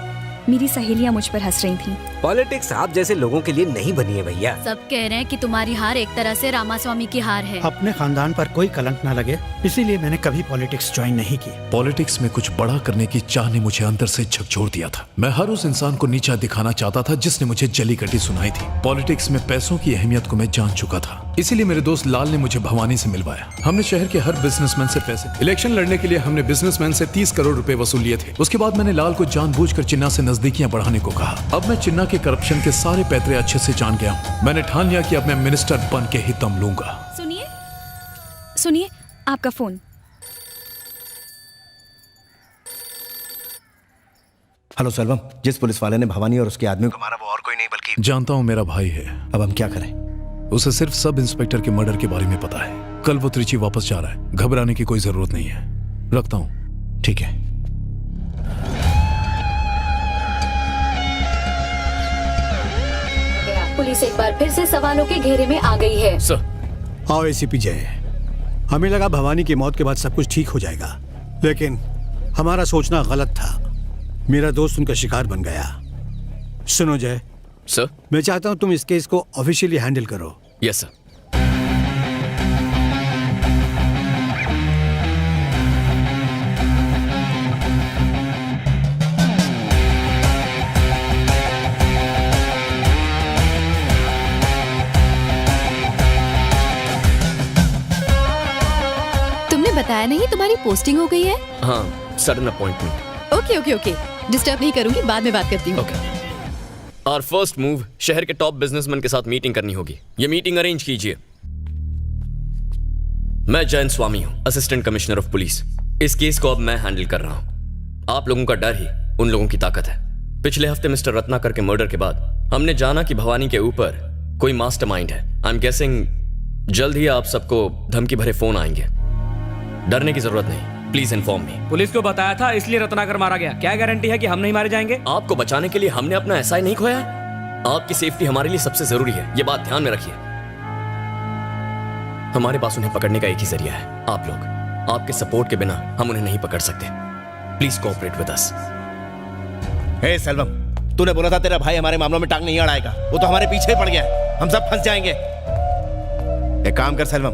मेरी सहेलियां मुझ पर हंस रही थीं। पॉलिटिक्स आप जैसे लोगों के लिए नहीं बनी है भैया। सब कह रहे हैं कि तुम्हारी हार एक तरह से रामास्वामी की हार है। अपने खानदान पर कोई कलंक ना लगे, इसीलिए मैंने कभी पॉलिटिक्स ज्वाइन नहीं की। पॉलिटिक्स में कुछ बड़ा करने की चाह ने मुझे अंदर से झकझोर दिया था। मैं हर उस इंसान को नीचा दिखाना चाहता था जिसने मुझे जली कटी सुनाई थी। पॉलिटिक्स में पैसों की अहमियत को मैं जान चुका था। इसीलिए मेरे दोस्त लाल ने मुझे भवानी से मिलवाया। हमने शहर के हर बिजनेसमैन से पैसे, इलेक्शन लड़ने के लिए हमने बिजनेसमैन से 30 करोड़ रुपए वसूल लिए थे। उसके बाद मैंने लाल को जानबूझकर चिन्ना से नजदीकियां बढ़ाने को कहा। अब मैं चिन्ना के करप्शन के सारे पैतरे अच्छे से जान गया हूँ। मैंने ठान लिया कि अब मैं मिनिस्टर बन के ही दम लूंगा। सुनिए सुनिए, आपका फोन। हेलो सेल्वम, जिस पुलिस वाले ने भवानी और उसके आदमी को मारा वो और कोई नहीं बल्कि जानता हूँ मेरा भाई है। अब हम क्या करें? उसे सिर्फ सब इंस्पेक्टर के मर्डर के बारे में पता है। कल वो त्रिची वापस जा रहा है, घबराने की कोई जरूरत नहीं है। रखता हूँ। ठीक है। पुलिस एक बार फिर से सवालों के घेरे में आ गई है। आओ एसीपी जय, हमें लगा भवानी की मौत के बाद सब कुछ ठीक हो जाएगा, लेकिन हमारा सोचना गलत था। मेरा दोस्त उनका शिकार बन गया। सुनो जय सर, मैं चाहता हूं तुम इस केस को ऑफिशियली हैंडल करो। Yes sir. तुमने बताया नहीं तुम्हारी पोस्टिंग हो गई है? हाँ, sudden appointment. Okay okay okay, disturb नहीं करूंगी, बाद में बात करती हूँ। और फर्स्ट मूव, शहर के टॉप बिजनेसमैन के साथ मीटिंग करनी होगी। ये मीटिंग अरेंज कीजिए। मैं जयंत स्वामी हूं, असिस्टेंट कमिश्नर ऑफ पुलिस। इस केस को अब मैं हैंडल कर रहा हूं। आप लोगों का डर ही उन लोगों की ताकत है। पिछले हफ्ते मिस्टर रत्नाकर के मर्डर के बाद हमने जाना कि भवानी के ऊपर कोई मास्टरमाइंड है। आई एम गेसिंग जल्द ही आप सबको धमकी भरे फोन आएंगे। डरने की जरूरत नहीं, प्लीज इन्फॉर्म मी। पुलिस को बताया था इसलिए रत्नाकर मारा गया। क्या गारंटी है कि हम नहीं मारे जाएंगे? आपको बचाने के लिए हमने अपना एसआई नहीं खोया। आपकी सेफ्टी हमारे लिए सबसे जरूरी है, ये बात ध्यान में रखिए। हमारे पास उन्हें पकड़ने का एक ही जरिया है, आप लोग। आपके सपोर्ट के बिना हम उन्हें नहीं पकड़ सकते। Please cooperate with us. Hey Selvam, तूने बोला था तेरा भाई हमारे मामलों में टांग नहीं अड़ाएगा। वो तो हमारे पीछे ही पड़ गया है। हम सब फंस जाएंगे। एक काम कर सेल्वम,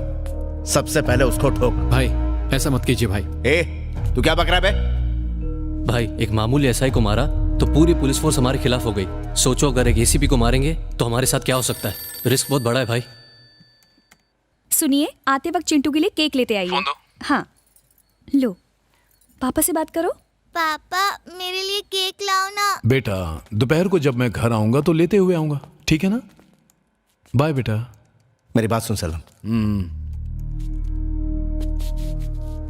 सबसे पहले उसको ठोक। भाई ऐसा मत कीजिए भाई। तू क्या बक रहा है बे? भाई एक मामूली एसआई को मारा तो पूरी पुलिस फोर्स हमारे खिलाफ हो गई। सोचो अगर एक एसीपी को मारेंगे तो हमारे साथ क्या हो सकता है। रिस्क बहुत बड़ा है भाई। सुनिए, आते वक्त चिंटू के लिए केक लेते आइए। हाँ लो, पापा से बात करो। पापा मेरे लिए केक लाओ ना। बेटा दोपहर को जब मैं घर आऊंगा तो लेते हुए आऊंगा, ठीक है ना? बाय बेटा। मेरी बात सुन सेल्वम।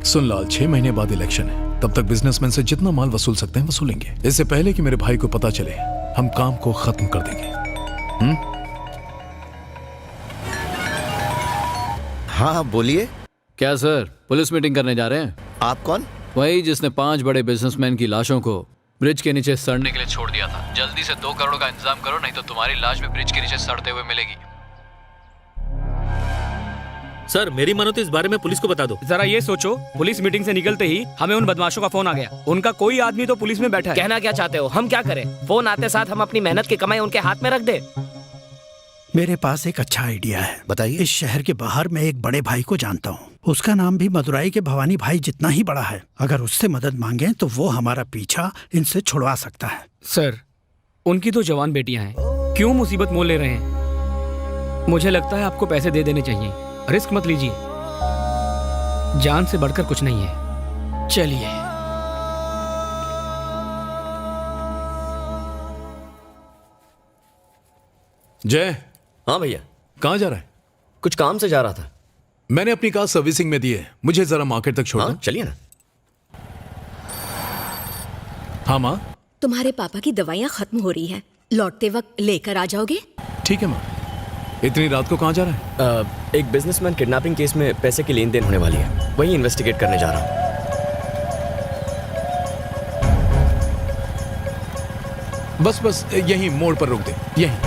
सुन लाल, 6 महीने बाद इलेक्शन है। तब तक बिजनेसमैन से जितना माल वसूल सकते हैं वसूलेंगे। इससे पहले कि मेरे भाई को पता चले हम काम को खत्म कर देंगे। हाँ बोलिए। क्या सर, पुलिस मीटिंग करने जा रहे हैं? आप कौन? वही जिसने 5 बड़े बिजनेसमैन की लाशों को ब्रिज के नीचे सड़ने के लिए छोड़ दिया था। जल्दी से 2 करोड़ का इंतजाम करो, नहीं तो तुम्हारी लाश भी ब्रिज के नीचे सड़ते हुए मिलेगी। सर मेरी मानो तो इस बारे में पुलिस को बता दो। जरा ये सोचो, पुलिस मीटिंग से निकलते ही हमें उन बदमाशों का फोन आ गया। उनका कोई आदमी तो पुलिस में बैठा है। कहना क्या चाहते हो? हम क्या करें? फोन आते साथ हम अपनी मेहनत की कमाई उनके हाथ में रख दे। मेरे पास एक अच्छा आइडिया है। बताइए। इस शहर के बाहर मैं एक बड़े भाई को जानता हूँ। उसका नाम भी मदुराई के भवानी भाई जितना ही बड़ा है। अगर उससे मदद मांगे तो वो हमारा पीछा इनसे छुड़वा सकता है। सर, उनकी तो जवान बेटियां हैं, क्यों मुसीबत मोल ले रहे हैं? मुझे लगता है आपको पैसे दे देने चाहिए। रिस्क मत लीजिए, जान से बढ़कर कुछ नहीं है। चलिए। जय। हाँ भैया। कहाँ जा रहा है? कुछ काम से जा रहा था। मैंने अपनी कार सर्विसिंग में दी है, मुझे जरा मार्केट तक छोड़ो। हाँ, चलिए ना। हाँ माँ। तुम्हारे पापा की दवाइयाँ खत्म हो रही हैं, लौटते वक्त लेकर आ जाओगे? ठीक है माँ। इतनी रात को कहाँ जा रहा है? एक बिजनेसमैन किडनैपिंग केस में पैसे की लेन देन होने वाली है, वही इन्वेस्टिगेट करने जा रहा हूँ। बस यहीं मोड़ पर रोक दे, यहीं।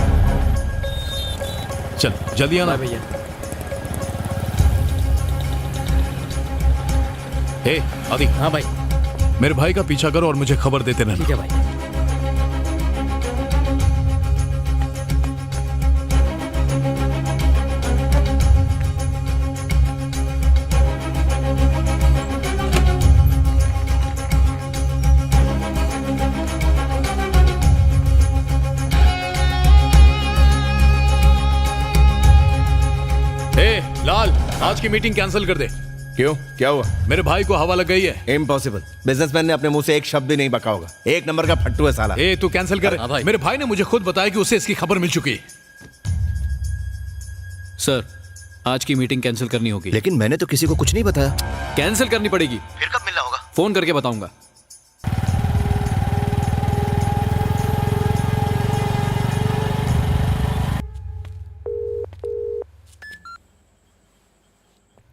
चल जल्दी आना भैया। हे आदि। हाँ भाई। मेरे भाई का पीछा करो और मुझे खबर देते रहना। ठीक है भाई। हे आज की मीटिंग कैंसिल कर दे। क्यों, क्या हुआ? मेरे भाई को हवा लग गई है। इम्पॉसिबल। बिजनेसमैन ने अपने मुंह से एक शब्द भी नहीं बका होगा। एक नंबर का फट्टू है साला। ए तू कैंसिल कर। हाँ भाई। मेरे भाई ने मुझे खुद बताया कि उसे इसकी खबर मिल चुकी है। सर, आज की मीटिंग कैंसिल करनी होगी। लेकिन मैंने तो किसी को कुछ नहीं बताया। कैंसिल करनी पड़ेगी। फिर कब मिलना होगा? फोन करके बताऊंगा।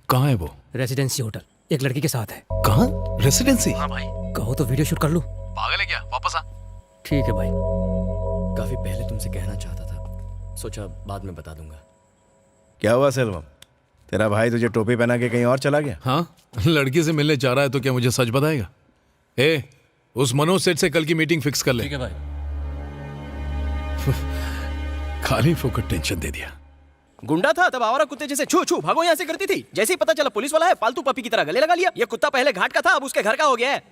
कहाँ है वो? रेसिडेंसी होटल, एक लड़की के साथ है। कहाँ? रेसिडेंसी? हाँ भाई। कहो तो वीडियो शूट कर लूं। पागल है क्या? वापस आ। ठीक है भाई। काफी पहले तुमसे कहना चाहता था, सोचा बाद में बता दूंगा। क्या हुआ सेल्वम? तेरा भाई तुझे टोपी पहना के कहीं और चला गया? हाँ, लड़की से मिलने जा रहा है तो क्या मुझे सच बताएगा? ए, उस मनोज सेठ से कल की मीटिंग फिक्स कर ले। ठीक है भाई। खाली फोकट टेंशन दे दिया। गुंडा था तब आवारा कुत्ते जैसे छू छू भागो यहाँ से करती थी। जैसे ही पता चला पुलिस वाला है, पालतू पपी की तरह गले लगा लिया। ये कुत्ता पहले घाट का था, अब उसके घर का हो गया है।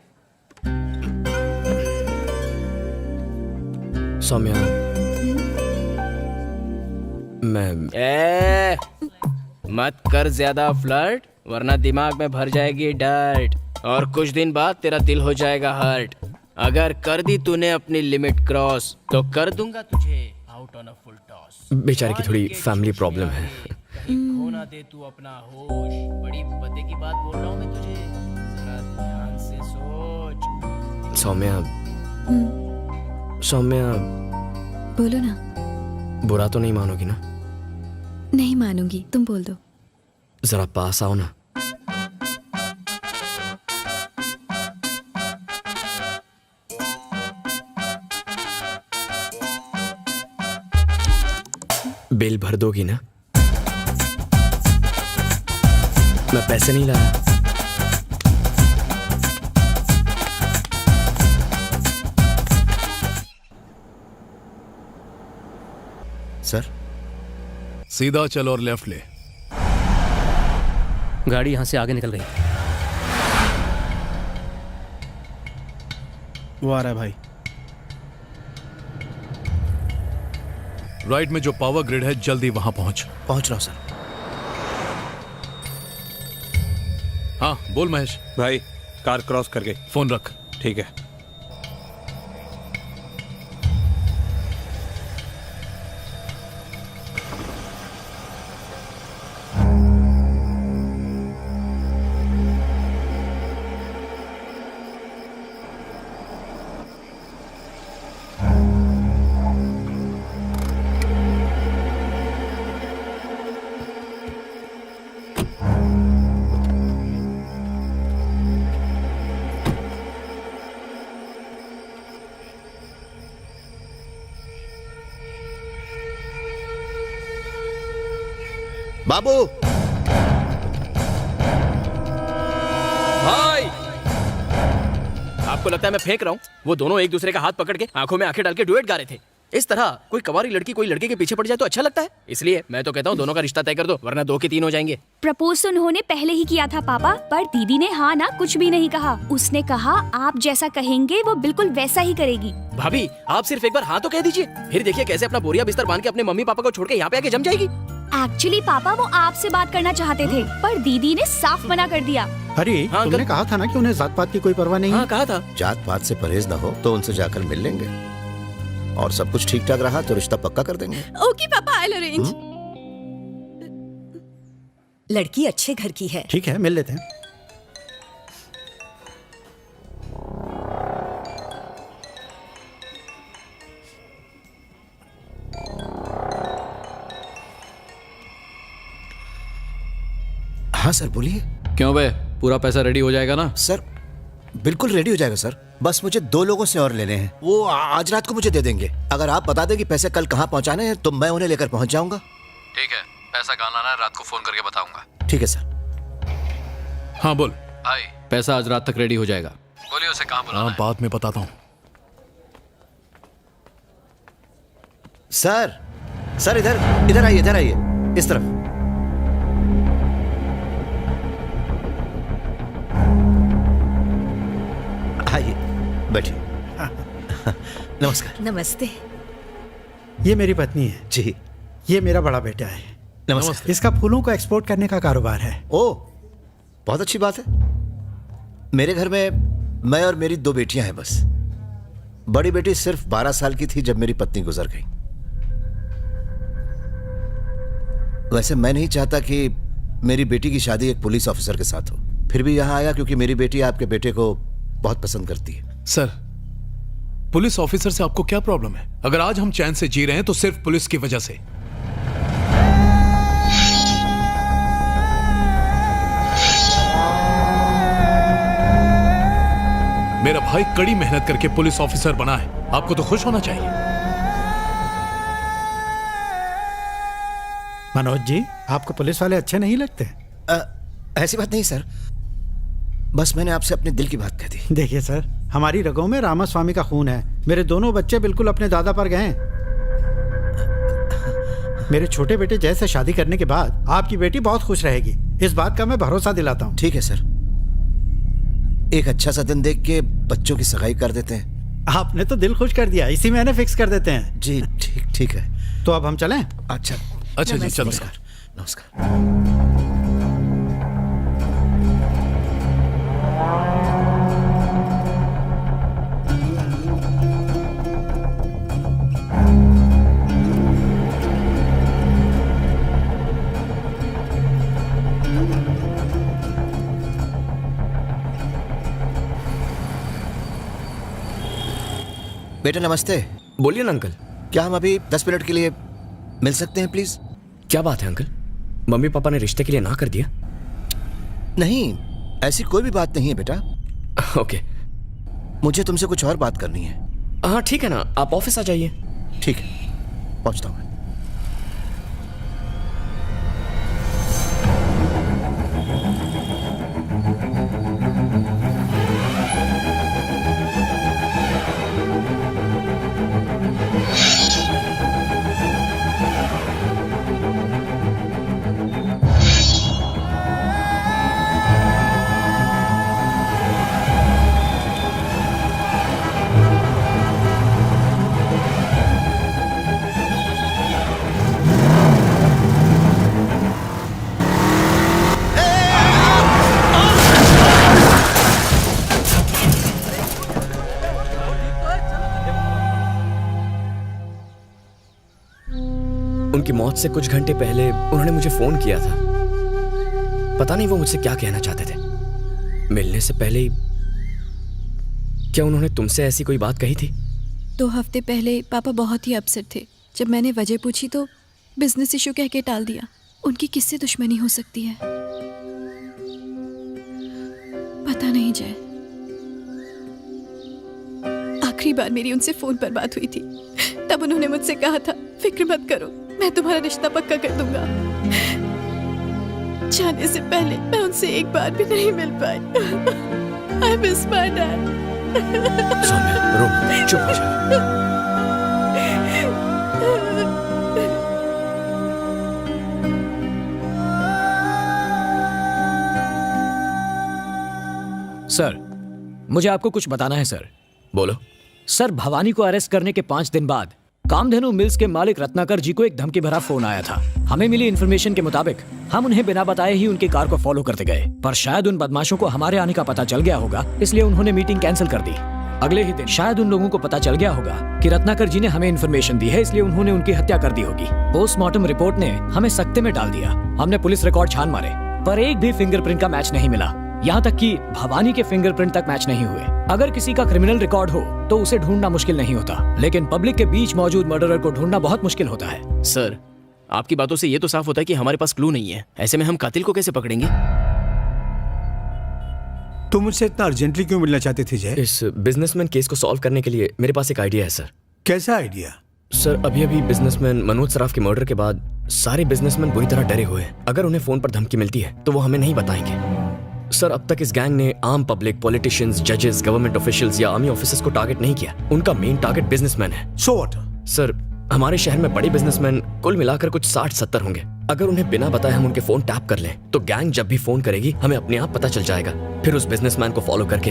सौम्या, मैं मत कर ज्यादा फ्लर्ट, वरना दिमाग में भर जाएगी डर्ट और कुछ दिन बाद तेरा दिल हो जाएगा हर्ट। अगर कर दी तूने अपनी लिमिट क्रॉस तो कर दूंगा तुझे out on a full toss. बेचारे की थोड़ी फैमिली प्रॉब्लम है। खोना दे तू अपना होश, बड़ी पते की बात बोल रहा हूँ मैं तुझे, जरा ध्यान से सोच। सौम्या, सौम्या, बोलो ना। बुरा तो नहीं मानोगी ना? नहीं मानूंगी, तुम बोल दो। जरा पास आओ ना। बिल भर दोगी ना? मैं पैसे नहीं लाया। सर, सीधा चल और लेफ्ट ले। गाड़ी यहाँ से आगे निकल गई। वो आ रहा है भाई। राइट में जो पावर ग्रिड है, जल्दी वहां पहुंच। पहुंच रहा हूं सर। हाँ बोल महेश। भाई, कार क्रॉस कर गई। फोन रख। ठीक है। बाबू, भाई, आपको लगता है मैं फेंक रहा हूँ? वो दोनों एक दूसरे का हाथ पकड़ के आंखों में आंखें डाल के डुएट गा रहे थे। इस तरह कोई कवारी लड़की कोई लड़के के पीछे पड़ जाए तो अच्छा लगता है। इसलिए मैं तो कहता हूँ दोनों का रिश्ता तय कर दो, वरना 2 के 3 हो जाएंगे। प्रपोज तो उन्होंने पहले ही किया था पापा, पर दीदी ने हाँ ना कुछ भी नहीं कहा। उसने कहा आप जैसा कहेंगे वो बिल्कुल वैसा ही करेगी। भाभी, आप सिर्फ एक बार हाँ तो कह दीजिए, फिर देखिए कैसे अपना बोरिया बिस्तर बांध के अपने मम्मी पापा को छोड़ के यहाँ पे आके जम जाएगी। एक्चुअली पापा वो आपसे बात करना चाहते थे, पर दीदी ने साफ मना कर दिया। अरे हाँ, तुमने कहा था ना कि उन्हें जात पात की कोई परवाह नहीं है। हाँ कहा था। जात पात से परहेज ना हो तो उनसे जाकर मिल लेंगे, और सब कुछ ठीक ठाक रहा तो रिश्ता पक्का कर देंगे। ओके पापा, आई विल अरेंज। लड़की अच्छे घर की है। ठीक है, मिल लेते हैं। हाँ सर, बोलिए। क्यों बे, पूरा पैसा रेडी हो जाएगा ना? सर बिल्कुल रेडी हो जाएगा सर, बस मुझे 2 लोगों से और लेने हैं। वो आज रात को मुझे दे देंगे। अगर आप बता दें कि पैसे कल कहाँ पहुँचाने हैं तो मैं उन्हें लेकर पहुँच जाऊंगा। ठीक है, पैसा कहाँ लाना है रात को फोन करके बताऊंगा। ठीक है सर। हाँ बोल। भाई, पैसा आज रात तक रेडी हो जाएगा। बोलिए उसे कहाँ बुलाना है? बाद में बताता हूँ। सर, सर इधर इधर आइए, इधर आइए, इस तरफ। आइए, बैठिए। नमस्कार। नमस्ते। ये मेरी पत्नी है जी। ये मेरा बड़ा बेटा है। नमस्कार। इसका फूलों को एक्सपोर्ट करने का कारोबार है। ओ, बहुत अच्छी बात है। मेरे घर में मैं और मेरी 2 बेटियां हैं बस। बड़ी बेटी सिर्फ 12 साल की थी जब मेरी पत्नी गुजर गई। वैसे मैं नहीं चाहता कि मेरी बेटी की शादी एक पुलिस ऑफिसर के साथ हो, फिर भी यहां आया क्योंकि मेरी बेटी आपके बेटे को बहुत पसंद करती है। सर, पुलिस ऑफिसर से आपको क्या प्रॉब्लम है? अगर आज हम चैन से जी रहे हैं तो सिर्फ पुलिस की वजह से। मेरा भाई कड़ी मेहनत करके पुलिस ऑफिसर बना है, आपको तो खुश होना चाहिए। मनोज जी, आपको पुलिस वाले अच्छे नहीं लगते? ऐसी बात नहीं सर, बस मैंने आपसे अपने दिल की बात कह दी। देखिए सर, हमारी रगों में रामास्वामी का खून है। मेरे दोनों बच्चे बिल्कुल अपने दादा पर गए। मेरे छोटे बेटे जैसे शादी करने के बाद आपकी बेटी बहुत खुश रहेगी, इस बात का मैं भरोसा दिलाता हूँ। ठीक है सर, एक अच्छा सा दिन देख के बच्चों की सगाई कर देते हैं। आपने तो दिल खुश कर दिया, इसी महीने फिक्स कर देते हैं। जी ठीक है। तो अब हम चलें? अच्छा जी, चलो। नमस्कार। बेटा नमस्ते। बोलिए ना अंकल। क्या हम अभी 10 मिनट के लिए मिल सकते हैं प्लीज? क्या बात है अंकल, मम्मी पापा ने रिश्ते के लिए ना कर दिया? नहीं, ऐसी कोई भी बात नहीं है बेटा। ओके। मुझे तुमसे कुछ और बात करनी है। हाँ ठीक है ना, आप ऑफिस आ जाइए। ठीक है, पहुंचता हूँ। उनकी मौत से कुछ घंटे पहले उन्होंने मुझे फोन किया था। पता नहीं वो मुझसे क्या कहना चाहते थे। मिलने से पहले ही क्या उन्होंने तुमसे ऐसी कोई बात कही थी? 2 हफ्ते पहले पापा बहुत ही अपसेट थे। जब मैंने वजह पूछी तो बिजनेस इशू कह के टाल दिया। उनकी किससे दुश्मनी हो सकती है पता नहीं जय। आखिरी बार मेरी उनसे फोन पर बात हुई थी, तब उन्होंने मुझसे कहा था फिक्र मत करो, मैं तुम्हारा रिश्ता पक्का कर दूंगा। जाने से पहले मैं उनसे एक बार भी नहीं मिल पाई। I miss my dad. Saumya, रो मत, चुप हो जा। सर, मुझे आपको कुछ बताना है सर। बोलो। सर, भवानी को अरेस्ट करने के 5 दिन बाद कामधेनु मिल्स के मालिक रत्नाकर जी को एक धमकी भरा फोन आया था। हमें मिली इन्फॉर्मेशन के मुताबिक हम उन्हें बिना बताए ही उनकी कार को फॉलो करते गए, पर शायद उन बदमाशों को हमारे आने का पता चल गया होगा, इसलिए उन्होंने मीटिंग कैंसिल कर दी। अगले ही दिन शायद उन लोगों को पता चल गया होगा कि रत्नाकर जी ने हमें इन्फॉर्मेशन दी है, इसलिए उन्होंने उनकी हत्या कर दी होगी। पोस्टमार्टम रिपोर्ट ने हमें सकते में डाल दिया। हमने पुलिस रिकॉर्ड छान मारे, पर एक भी फिंगरप्रिंट का मैच नहीं मिला। यहाँ तक कि भवानी के फिंगरप्रिंट तक मैच नहीं हुए। अगर किसी का क्रिमिनल रिकॉर्ड हो तो उसे ढूंढना मुश्किल नहीं होता, लेकिन पब्लिक के बीच मौजूद मर्डरर को ढूंढना बहुत मुश्किल होता है। सर, आपकी बातों से ये तो साफ होता है कि हमारे पास क्लू नहीं है। ऐसे में हम कातिल को कैसे पकड़ेंगे? तुम मुझसे इतना अर्जेंटली क्यों मिलना चाहते थे जय? इस बिजनेसमैन केस को सॉल्व करने के लिए मेरे पास एक आइडिया है सर। कैसा आइडिया? सर, अभी अभी बिजनेसमैन मनोज सराफ के मर्डर के बाद सारे बिजनेसमैन बुरी तरह डरे हुए हैं। अगर उन्हें फोन पर धमकी मिलती है तो वो हमें नहीं बताएंगे। सर, अब तक इस गैंग ने आम पब्लिक, पॉलिटिशियंस, जजेस, गवर्नमेंट ऑफिशियल्स या आर्मी ऑफिसर्स को टारगेट नहीं किया। उनका मेन टारगेट बिजनेसमैन है। So what? सर, हमारे शहर में बड़े बिजनेसमैन कुल मिलाकर कुछ 60-70 होंगे। अगर उन्हें बिना बताए हम उनके फोन टैप कर लें तो गैंग जब भी फोन करेगी हमें अपने आप पता चल जाएगा। फिर उस बिजनेसमैन को फॉलो करके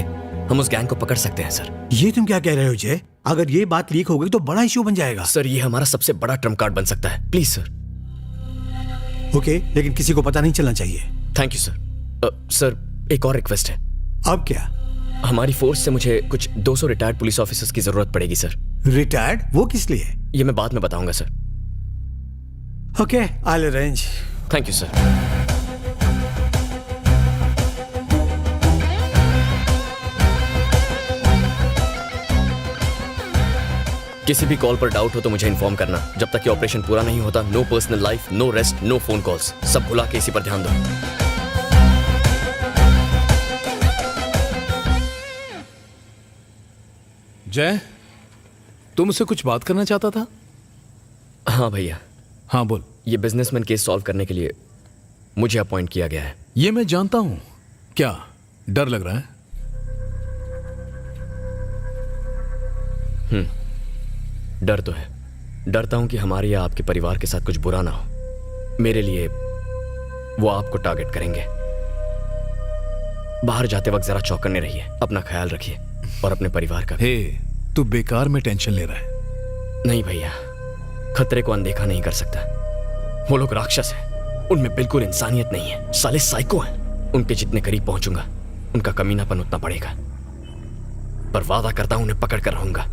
हम उस गैंग को पकड़ सकते हैं सर। ये तुम क्या कह रहे हो जय? अगर ये बात लीक हो गई तो बड़ा इश्यू बन जाएगा। सर, ये हमारा सबसे बड़ा ट्रम्प कार्ड बन सकता है। Please sir. ओके, लेकिन किसी को पता नहीं चलना चाहिए। Thank you sir. सर एक और रिक्वेस्ट है। अब क्या? हमारी फोर्स से मुझे कुछ 200 रिटायर्ड पुलिस ऑफिसर्स की जरूरत पड़ेगी सर। रिटायर्ड? वो किस लिए? ये मैं बाद में बताऊंगा sir. Okay, I will arrange. Thank you sir. किसी भी कॉल पर डाउट हो तो मुझे इन्फॉर्म करना। जब तक ये ऑपरेशन पूरा नहीं होता, no personal life, no rest, no phone calls. सब भुला के इसी पर ध्यान दो। जय, तुम मुझसे कुछ बात करना चाहता था? हाँ भैया। हाँ बोल। ये बिजनेसमैन केस सॉल्व करने के लिए मुझे अपॉइंट किया गया है। ये मैं जानता हूं। क्या डर लग रहा है? डर तो है। डरता हूं कि हमारे या आपके परिवार के साथ कुछ बुरा ना हो। मेरे लिए वो आपको टारगेट करेंगे। बाहर जाते वक्त जरा चौकन्ने रहिए, अपना ख्याल रखिए और अपने परिवार का। हे, तू बेकार में टेंशन ले रहा है। नहीं भैया, खतरे को अनदेखा नहीं कर सकता। वो लोग राक्षस हैं, उनमें बिल्कुल इंसानियत नहीं है। साले साइको हैं। उनके जितने करीब पहुंचूंगा उनका कमीनापन उतना बढ़ेगा। पर वादा करता हूं उन्हें पकड़ कर रहूंगा।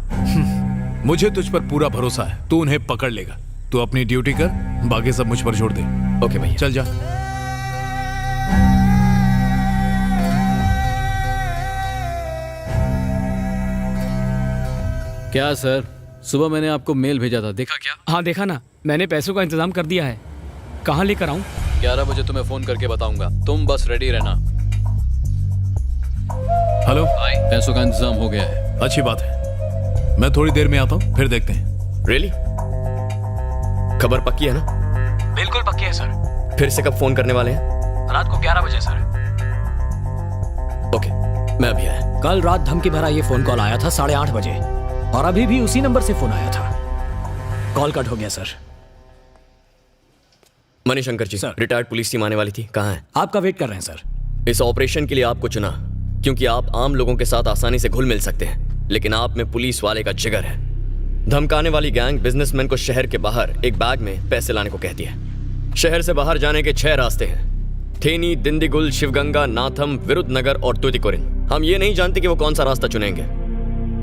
मुझे तुझ पर पूरा भरोसा है, तू उन्हें पकड़ लेगा। तू अपनी ड्यूटी कर, बाकी सब मुझ पर छोड़ दे। ओके भैया, चल जा। क्या सर, सुबह मैंने आपको मेल भेजा था, देखा क्या? हाँ देखा ना, मैंने पैसों का इंतजाम कर दिया है। कहाँ लेकर आऊँ? 11 बजे तुम्हें फोन करके बताऊंगा, तुम बस रेडी रहना। हेलो, पैसों का इंतजाम हो गया है। अच्छी बात है, मैं थोड़ी देर में आता हूँ, फिर देखते हैं। रियली? खबर पक्की है ना? बिल्कुल पक्की है सर। फिर से कब फोन करने वाले हैं? रात को 11 बजे सर। ओके, मैं अभी आया। कल रात धमकी भरा ये फोन कॉल आया था 8:30 बजे और अभी भी उसी नंबर से फोन आया था। कॉल कट हो गया सर। मणिशंकर जी, रिटायर्ड पुलिस टीम आने वाली थी, कहाँ है? आपका वेट कर रहे हैं सर। इस ऑपरेशन के लिए आपको चुना क्योंकि आप आम लोगों के साथ आसानी से घुल मिल सकते हैं, लेकिन आप में पुलिस वाले का जिगर है। धमकाने वाली गैंग बिजनेसमैन को शहर के बाहर एक बैग में पैसे लाने को कहती है। शहर से बाहर जाने के 6 रास्ते हैं: थेनी, दिंदीगुल, शिवगंगा, नाथम, विरुद्धनगर और तुतिकोरिन। हम ये नहीं जानते कि वो कौन सा रास्ता चुनेंगे,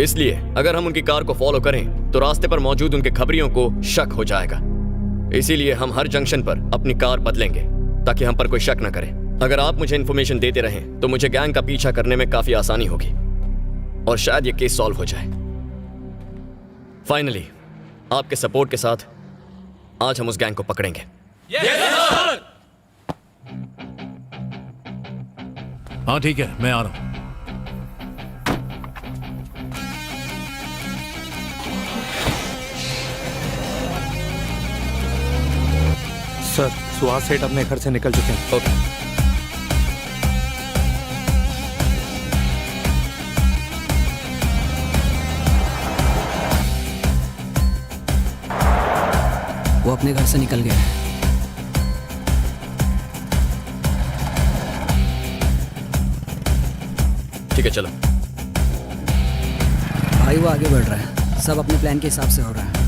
इसलिए अगर हम उनकी कार को फॉलो करें तो रास्ते पर मौजूद उनके खबरियों को शक हो जाएगा। इसीलिए हम हर जंक्शन पर अपनी कार बदलेंगे ताकि हम पर कोई शक न करे। अगर आप मुझे इन्फॉर्मेशन देते रहें तो मुझे गैंग का पीछा करने में काफी आसानी होगी और शायद ये केस सॉल्व हो जाए। फाइनली आपके सपोर्ट के साथ आज हम उस गैंग को पकड़ेंगे। हाँ ठीक है, मैं आ रहा हूं। सर, सुहास सेठ अपने घर से निकल चुके हैं। ओके। वो अपने घर से निकल गया है। ठीक है, चलो। भाई वो आगे बढ़ रहा है, सब अपने प्लान के हिसाब से हो रहा है।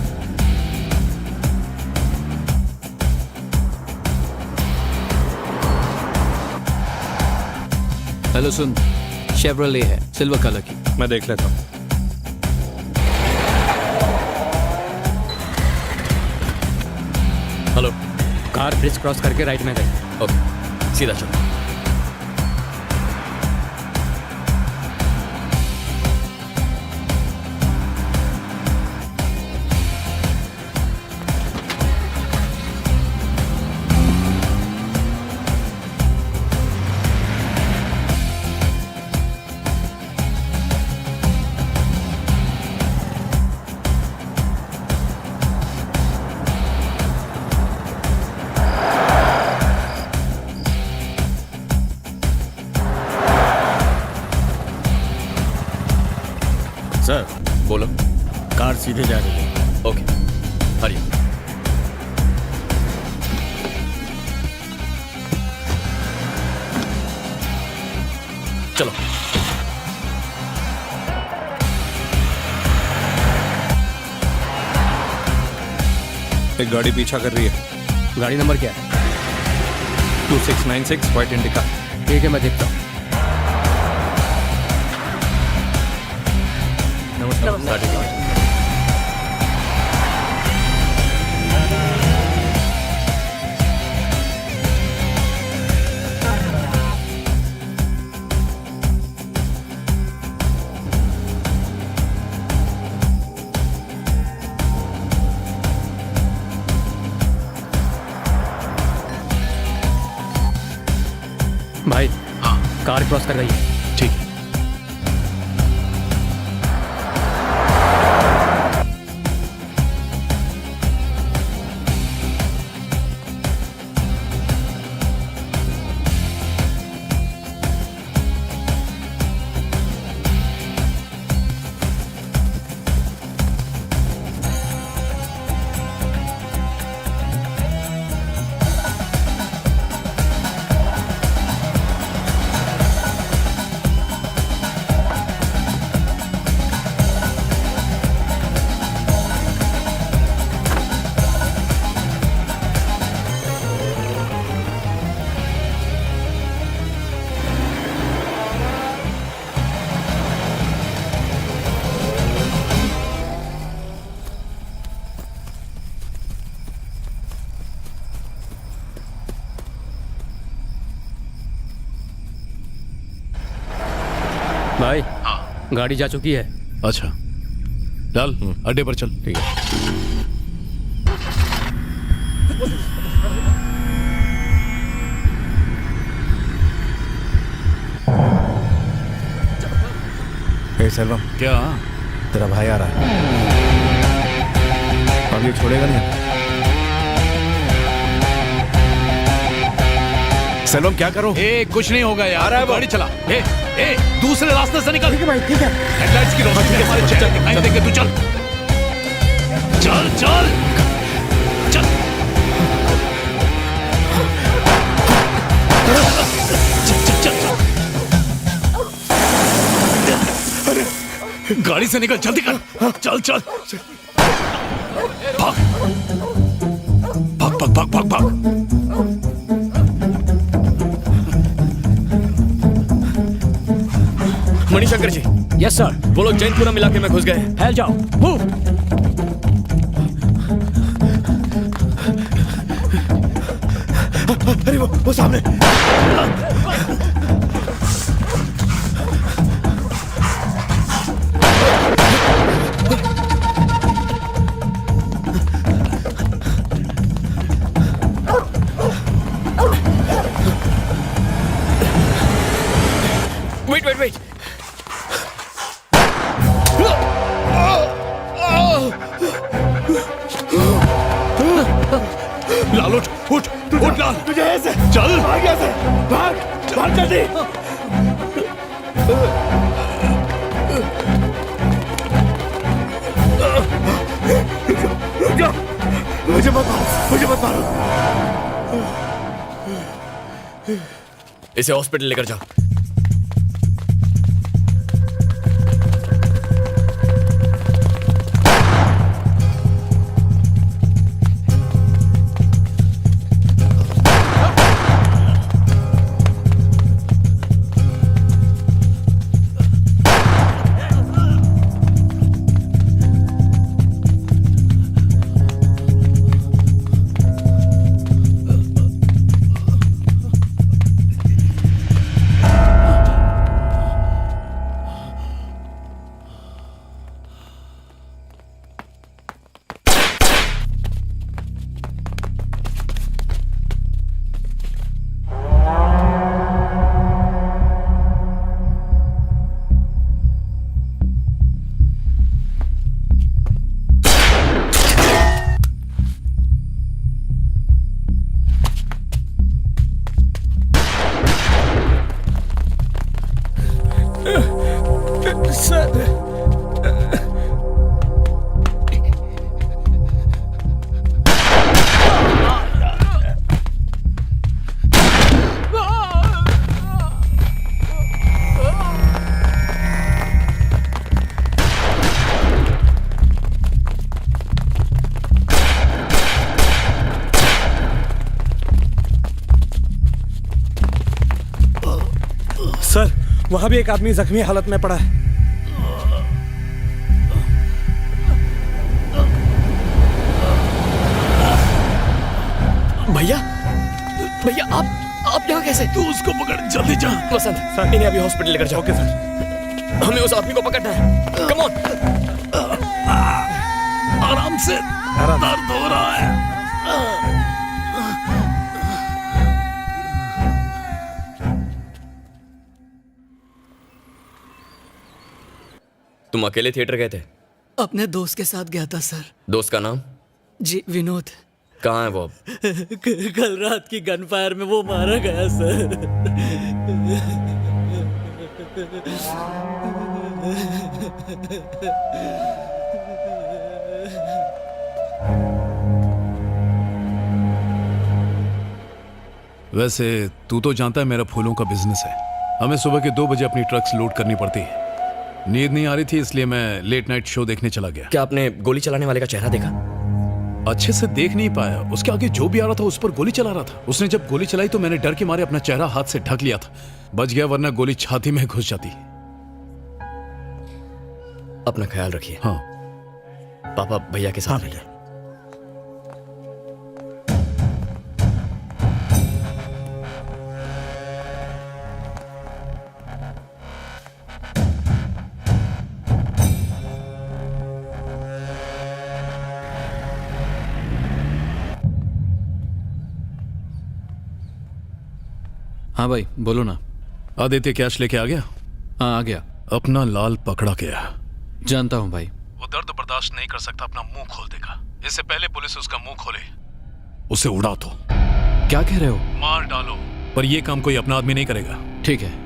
हेलो सुन, शेवरले है, सिल्वर कलर की। मैं देख लेता हूँ। हेलो। कार ब्रिज क्रॉस करके राइट में गई। ओके, सीधा चलो। सर बोलो। कार सीधे जा रही है। ओके, हरिओम। चलो। एक गाड़ी पीछा कर रही है। गाड़ी नंबर क्या है? 2696 व्हाइट इंडिका। ठीक है, मैं देखता हूँ। नमस्कार। भाई, हाँ, कार क्रॉस कर रही है। ठीक है। भाई, गाड़ी जा चुकी है। अच्छा, लाल अड्डे पर चल। ठीक है। हे सेल्वम, क्या? तेरा भाई आ रहा है। अब ये छोड़ेगा नहीं। सेल्वम क्या करो? कुछ नहीं होगा यार। रहा है वो। गाड़ी चला। दूसरे रास्ते से निकल। ठीक है भाई, ठीक है। हेडलाइट्स की रोशनी से हमारे चेहरे दिखाई देंगे। तू चल चल चल चल। गाड़ी से निकल, जल्दी कर। चल चल भाग भाग भाग भाग भाग भाग। मणिशंकर जी। Yes sir. वो लोग जैनपुरम इलाके में घुस गए। फैल जाओ। मूव। अरे वो सामने। Wait wait wait. लाल उठ उठ उठ लाल। तुझे ऐसे चल भाग ऐसे भाग भाग जल्दी। रुक जा, मुझे मत मारो, मुझे मत मारो। इसे हॉस्पिटल लेकर जाओ। सर, वहां भी एक आदमी जख्मी हालत में पड़ा है। भैया भैया आप यहाँ कैसे? तू उसको पकड़, जल्दी जा। वसंत सर, इन्हें अभी हॉस्पिटल लेकर जाओ। Okay sir. हमें उस आदमी को पकड़ना है। Come on. आराम से, दर्द हो रहा है। तुम अकेले थिएटर गए थे? अपने दोस्त के साथ गया था सर। दोस्त का नाम? जी विनोद। कहाँ है वो अब? कल रात की गनफायर में वो मारा गया सर। वैसे तू तो जानता है मेरा फूलों का बिजनेस है। हमें सुबह के 2 बजे अपनी ट्रक्स लोड करनी पड़ती है। नींद नहीं आ रही थी इसलिए मैं लेट नाइट शो देखने चला गया। क्या आपने गोली चलाने वाले का चेहरा देखा? अच्छे से देख नहीं पाया। उसके आगे जो भी आ रहा था उस पर गोली चला रहा था। उसने जब गोली चलाई तो मैंने डर के मारे अपना चेहरा हाथ से ढक लिया था। बच गया, वरना गोली छाती में घुस जाती। अपना ख्याल रखिए। हाँ। पापा भैया के साथ रहिए। हाँ भाई बोलो ना। आदित्य कैश लेके आ गया? हाँ आ गया। अपना लाल पकड़ा गया। जानता हूँ भाई। वो दर्द बर्दाश्त नहीं कर सकता, अपना मुंह खोल देगा। इससे पहले पुलिस उसका मुंह खोले उसे उड़ा दो। क्या कह रहे हो? मार डालो, पर यह काम कोई अपना आदमी नहीं करेगा। ठीक है।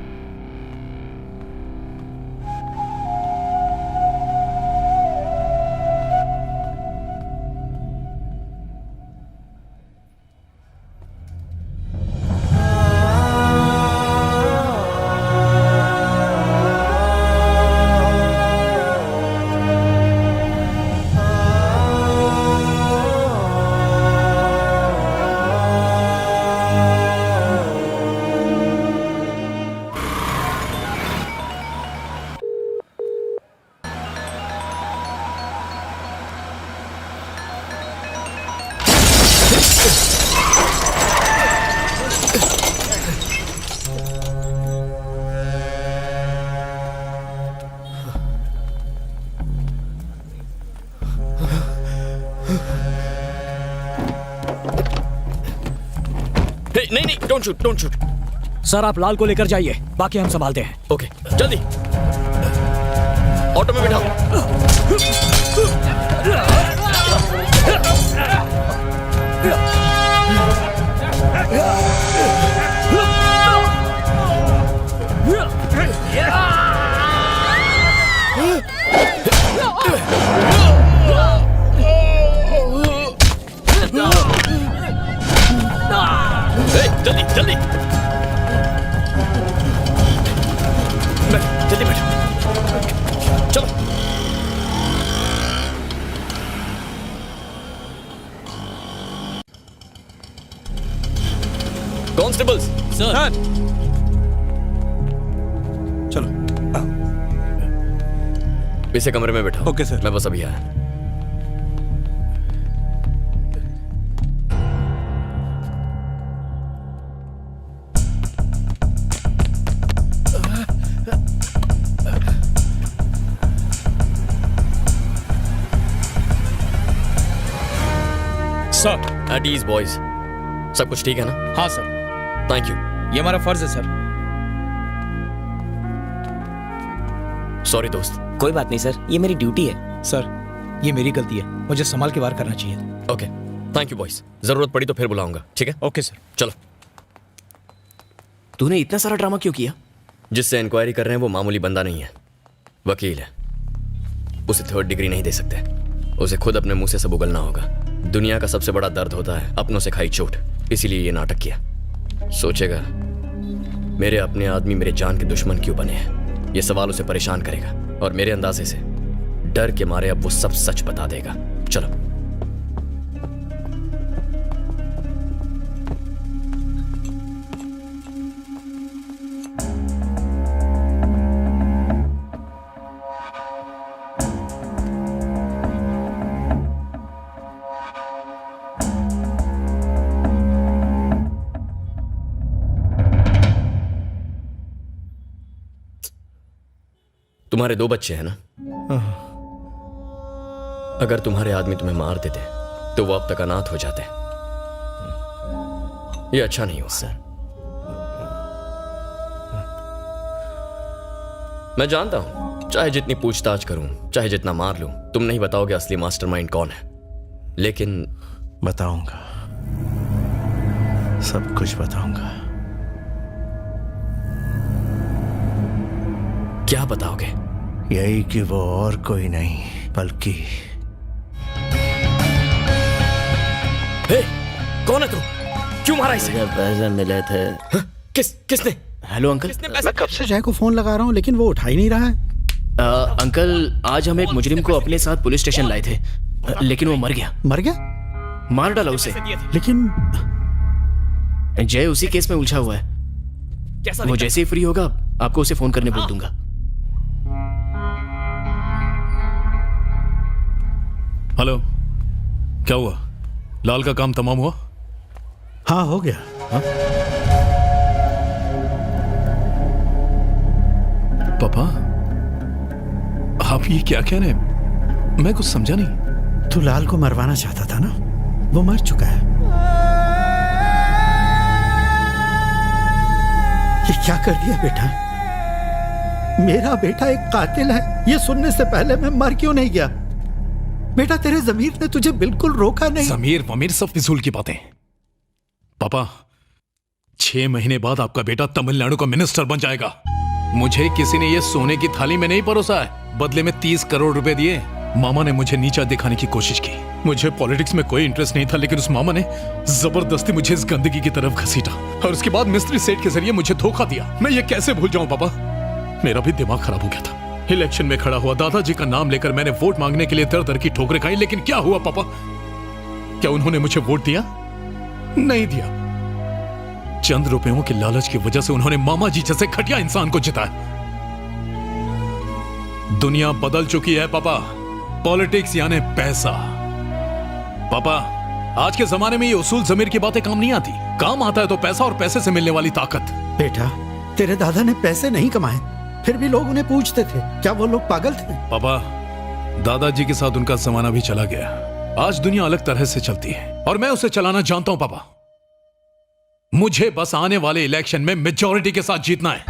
नहीं, डोंट शूट। सर आप लाल को लेकर जाइए, बाकी हम संभालते हैं। ओके, जल्दी ऑटो में बिठाओ। जल्दी जल्दी बैठो। चलो। कॉन्स्टेबल्स सर, चलो इसे कमरे में बैठो। Okay sir. मैं बस अभी आया। सर एट ईज बॉयज, सब कुछ ठीक है ना? हाँ सर। Thank you. ये हमारा फर्ज है सर। सॉरी दोस्त। कोई बात नहीं सर, ये मेरी ड्यूटी है। सर ये मेरी गलती है, मुझे संभाल के वार करना चाहिए। Okay, thank you boys. जरूरत पड़ी तो फिर बुलाऊंगा, ठीक है? Okay sir. चलो। तूने इतना सारा ड्रामा क्यों किया? जिससे इंक्वायरी कर रहे हैं वो मामूली बंदा नहीं है, वकील है। उसे 3rd डिग्री नहीं दे सकते। उसे खुद अपने मुंह से सब उगलना होगा। दुनिया का सबसे बड़ा दर्द होता है अपनों से खाई चोट, इसीलिए ये नाटक किया। सोचेगा मेरे अपने आदमी मेरे जान के दुश्मन क्यों बने हैं, ये सवाल उसे परेशान करेगा और मेरे अंदाजे से डर के मारे अब वो सब सच बता देगा। चलो। तुम्हारे 2 बच्चे हैं ना? अगर तुम्हारे आदमी तुम्हें मार देते तो वो अब तक अनाथ हो जाते। ये अच्छा नहीं हुआ सर। मैं जानता हूं, चाहे जितनी पूछताछ करूं, चाहे जितना मार लूं, तुम नहीं बताओगे असली मास्टरमाइंड कौन है। लेकिन बताऊंगा, सब कुछ बताऊंगा। क्या बताओगे? यही कि वो और कोई नहीं बल्कि कौन है तू? क्यों मारा इसे? पैसे मिले थे। किसने? Hello uncle. मैं कब से जय को फोन लगा रहा हूँ लेकिन वो उठा ही नहीं रहा है। अंकल, आज हम एक मुजरिम को अपने साथ पुलिस स्टेशन लाए थे, लेकिन वो मर गया। मर गया? मार डाला उसे। लेकिन जय उसी केस में उलझा हुआ है। वो जैसे ही फ्री होगा आपको उसे फोन करने बोल दूंगा। हेलो, क्या हुआ? लाल का काम तमाम हुआ? हाँ, हो गया। हाँ? पापा, आप ये क्या कह रहे हैं? मैं कुछ समझा नहीं। तू लाल को मरवाना चाहता था ना? वो मर चुका है। ये क्या कर दिया बेटा? मेरा बेटा एक कातिल है, ये सुनने से पहले मैं मर क्यों नहीं गया? बेटा, तेरे ज़मीर ने तुझे बिल्कुल रोका नहीं। ज़मीर वमीर सब फिजूल की बातें। पापा, 6 महीने बाद आपका बेटा तमिलनाडु का मिनिस्टर बन जाएगा। मुझे किसी ने ये सोने की थाली में नहीं परोसा है। बदले में 30 करोड़ रुपए दिए। मामा ने मुझे नीचा दिखाने की कोशिश की। मुझे पॉलिटिक्स में कोई इंटरेस्ट नहीं था, लेकिन उस मामा ने जबरदस्ती मुझे इस गंदगी की तरफ घसीटा और उसके बाद मिस्त्री सेठ के जरिए मुझे धोखा दिया। मैं ये कैसे भूल जाऊं पापा? मेरा भी दिमाग खराब हो गया था। इलेक्शन में खड़ा हुआ, दादाजी का नाम लेकर मैंने वोट मांगने के लिए दर दर की ठोकरें खाई, लेकिन क्या हुआ पापा? क्या उन्होंने मुझे वोट दिया? नहीं दिया। चंद रुपयों के लालच की वजह से उन्होंने मामा जी जैसे घटिया इंसान को जिताया। दुनिया बदल चुकी है पापा। पॉलिटिक्स यानी पैसा। पापा, आज के जमाने में ये उसूल ज़मीर की बातें काम नहीं आती। काम आता है तो पैसा और पैसे से मिलने वाली ताकत। बेटा, तेरे दादा ने पैसे नहीं कमाए, फिर भी लोग उन्हें पूछते थे। क्या वो लोग पागल थे? पापा, दादाजी के साथ उनका जमाना भी चला गया। आज दुनिया अलग तरह से चलती है और मैं उसे चलाना जानता हूं पापा। मुझे बस आने वाले इलेक्शन में मेजॉरिटी के साथ जीतना है।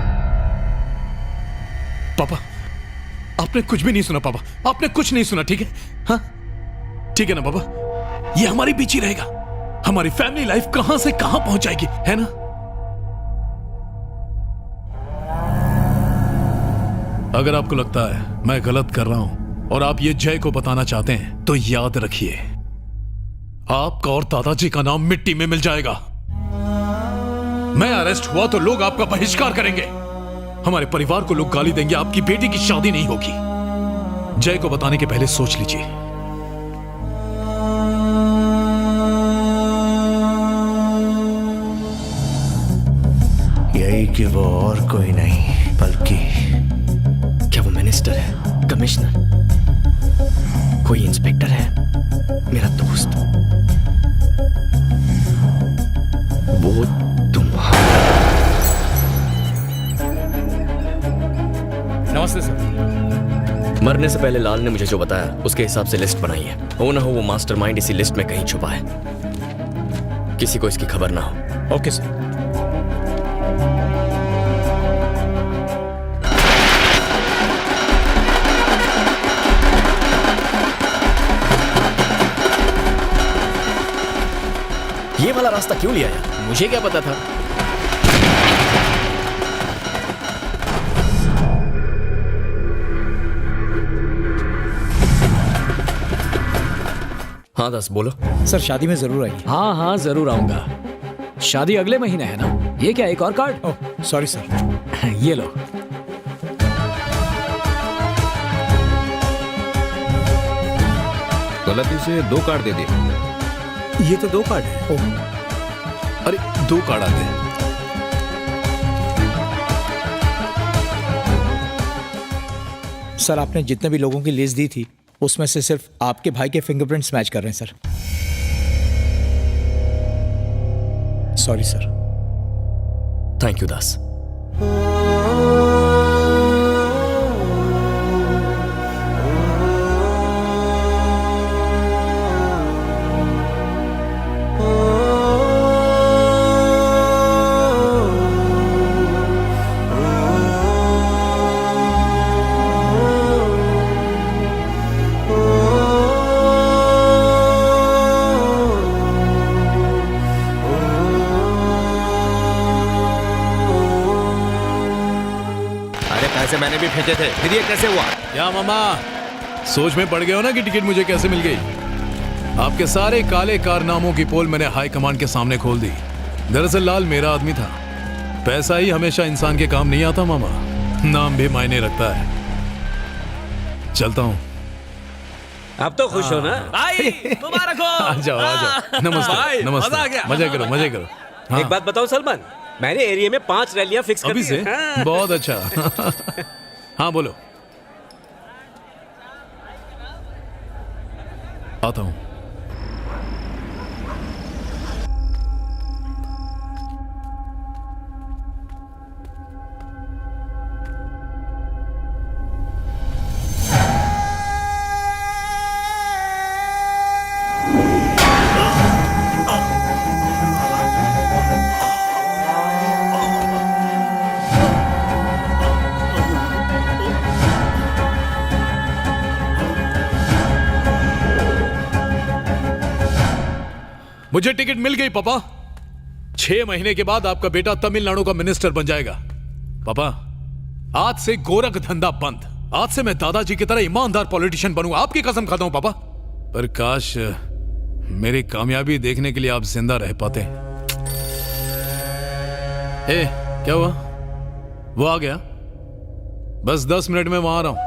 पापा, आपने कुछ भी नहीं सुना पापा, आपने कुछ नहीं सुना, ठीक है? हाँ, ठीक है ना पापा? ये हमारे बीच ही रहेगा। हमारी फैमिली लाइफ कहां से कहां पहुंच जाएगी, है ना? अगर आपको लगता है मैं गलत कर रहा हूं और आप ये जय को बताना चाहते हैं तो याद रखिए, आपका और दादाजी का नाम मिट्टी में मिल जाएगा। मैं अरेस्ट हुआ तो लोग आपका बहिष्कार करेंगे, हमारे परिवार को लोग गाली देंगे, आपकी बेटी की शादी नहीं होगी। जय को बताने के पहले सोच लीजिए। यही कि वो और कोई नहीं बल्कि क्या वो मिनिस्टर है, कमिश्नर, कोई इंस्पेक्टर है, मेरा दोस्त? वो नमस्ते सर। मरने से पहले लाल ने मुझे जो बताया उसके हिसाब से लिस्ट बनाई है। हो ना हो वो मास्टरमाइंड इसी लिस्ट में कहीं छुपा है, किसी को इसकी खबर ना हो। Okay sir. ये वाला रास्ता क्यों लिया यार? मुझे क्या पता था? हाँ दस, बोलो। सर, शादी में जरूर आइए। हाँ हाँ, जरूर आऊंगा। शादी अगले महीने है ना? ये क्या, एक और कार्ड? Oh sorry sir. ये लो। गलती से 2 कार्ड दे दिए। ये तो 2 कार्ड है। ओह, अरे 2 कार्ड आते हैं। सर, आपने जितने भी लोगों की लिस्ट दी थी उसमें से सिर्फ आपके भाई के फिंगरप्रिंट्स मैच कर रहे हैं sir. Sorry sir. Thank you Das. पैसे मैंने भी फेंके थे, फिर ये कैसे हुआ? क्या मामा सोच में पड़ गए हो ना कि टिकट मुझे कैसे मिल गई? आपके सारे काले कारनामों की पोल मैंने हाई कमांड के सामने खोल दी। दरअसल लाल मेरा आदमी था। पैसा ही हमेशा इंसान के काम नहीं आता मामा, नाम भी मायने रखता है। चलता हूँ। अब तो खुश हो ना? भाई मुबारक हो। आ जाओ आ जाओ। नमस्ते भाई, नमस्ते। मजा आ गया। मजे करो मजे करो। हाँ, एक बात बताओ सलमान, मैंने एरिया में 5 रैलियां फिक्स कर अभी दी से हैं। हाँ। बहुत अच्छा। हाँ बोलो। आता हूँ। मुझे टिकट मिल गई पापा। 6 महीने के बाद आपका बेटा तमिलनाडु का मिनिस्टर बन जाएगा। पापा आज से गोरख धंधा बंद। आज से मैं दादाजी की तरह ईमानदार पॉलिटिशियन बनूंगा। आपकी कसम खाता हूं पापा। पर काश मेरी कामयाबी देखने के लिए आप जिंदा रह पाते। ए, क्या हुआ? वो आ गया? बस 10 मिनट में वहां आ रहा हूं।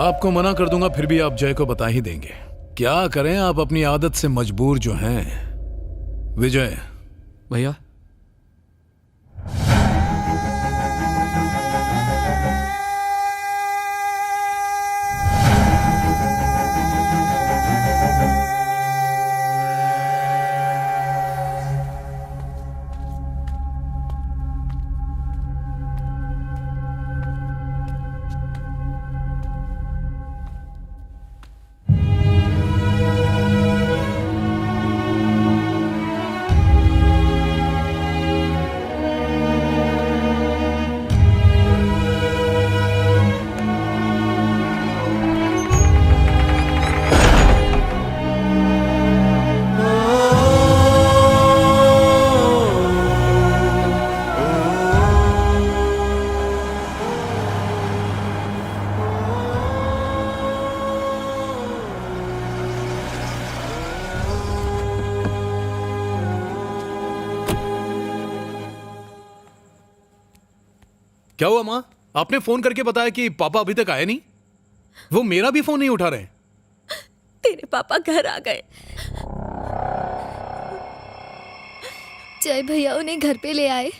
आपको मना कर दूंगा फिर भी आप जय को बता ही देंगे। क्या करें, आप अपनी आदत से मजबूर जो हैं। विजय भैया क्या हुआ माँ? आपने फोन करके बताया कि पापा अभी तक आए नहीं। वो मेरा भी फोन नहीं उठा रहे। तेरे पापा घर आ गए। जय भैया उन्हें घर पे ले आए।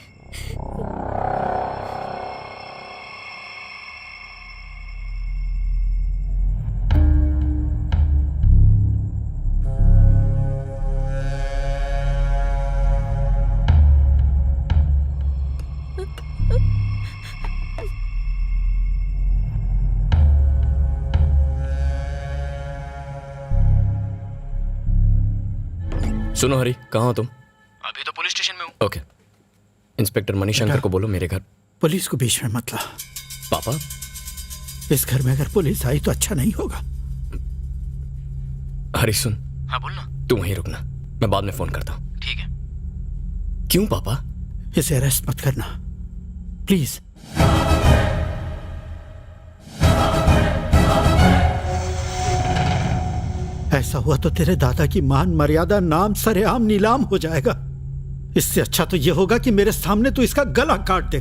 सुनो हरी, कहाँ हो तुम? अभी तो पुलिस स्टेशन में हूँ। ओके, इंस्पेक्टर मणिशंकर को बोलो मेरे घर। पुलिस को बीच में मत ला। पापा इस घर में अगर पुलिस आई तो अच्छा नहीं होगा। हरी सुन। हाँ बोलना। तू वहीं रुकना, मैं बाद में फोन करता हूँ। ठीक है। क्यों पापा? इसे अरेस्ट मत करना प्लीज। ऐसा हुआ तो तेरे दादा की मान मर्यादा नाम सरेआम नीलाम हो जाएगा। इससे अच्छा तो यह होगा कि मेरे सामने तू इसका गला काट दे।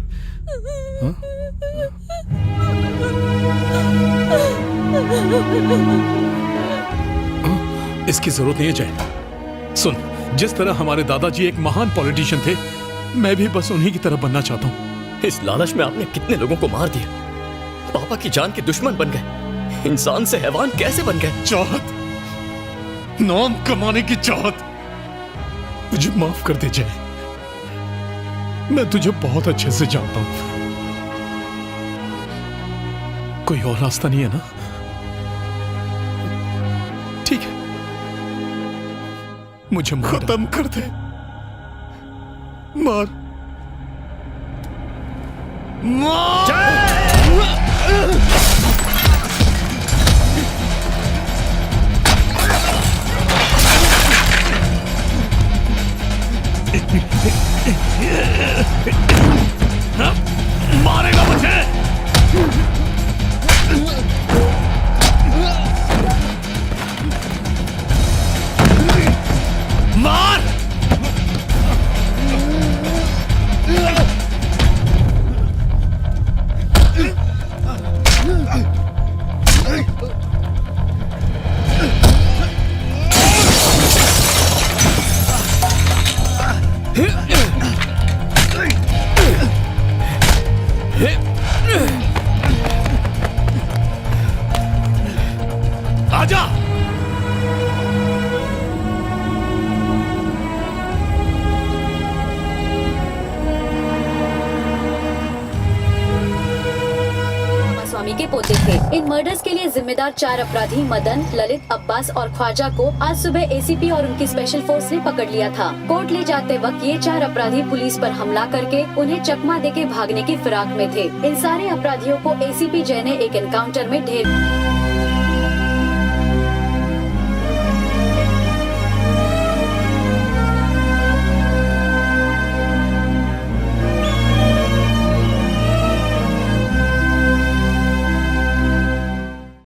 इसकी जरूरत नहीं है जय। सुन, जिस तरह हमारे दादाजी एक महान पॉलिटिशियन थे, मैं भी बस उन्हीं की तरह बनना चाहता हूँ। इस लालच में आपने कितने लोगों को मार दिया। पापा की जान के दुश्मन बन गए। इंसान से हैवान कैसे बन गए? चाहत, नाम कमाने की चाहत। मुझे माफ कर दे जय। मैं तुझे बहुत अच्छे से जानता हूं। कोई और रास्ता नहीं है ना? ठीक है, मुझे खत्म कर दे। मार मारेगा मुझे। मार। आजा। स्वामी के पोते थे। इन मर्डर्स के लिए जिम्मेदार 4 अपराधी मदन, ललित, अब्बास और ख्वाजा को आज सुबह एसीपी और उनकी स्पेशल फोर्स ने पकड़ लिया था। कोर्ट ले जाते वक्त ये 4 अपराधी पुलिस पर हमला करके उन्हें चकमा देके भागने की फिराक में थे। इन सारे अपराधियों को एसीपी जय ने एक एनकाउंटर में ढेर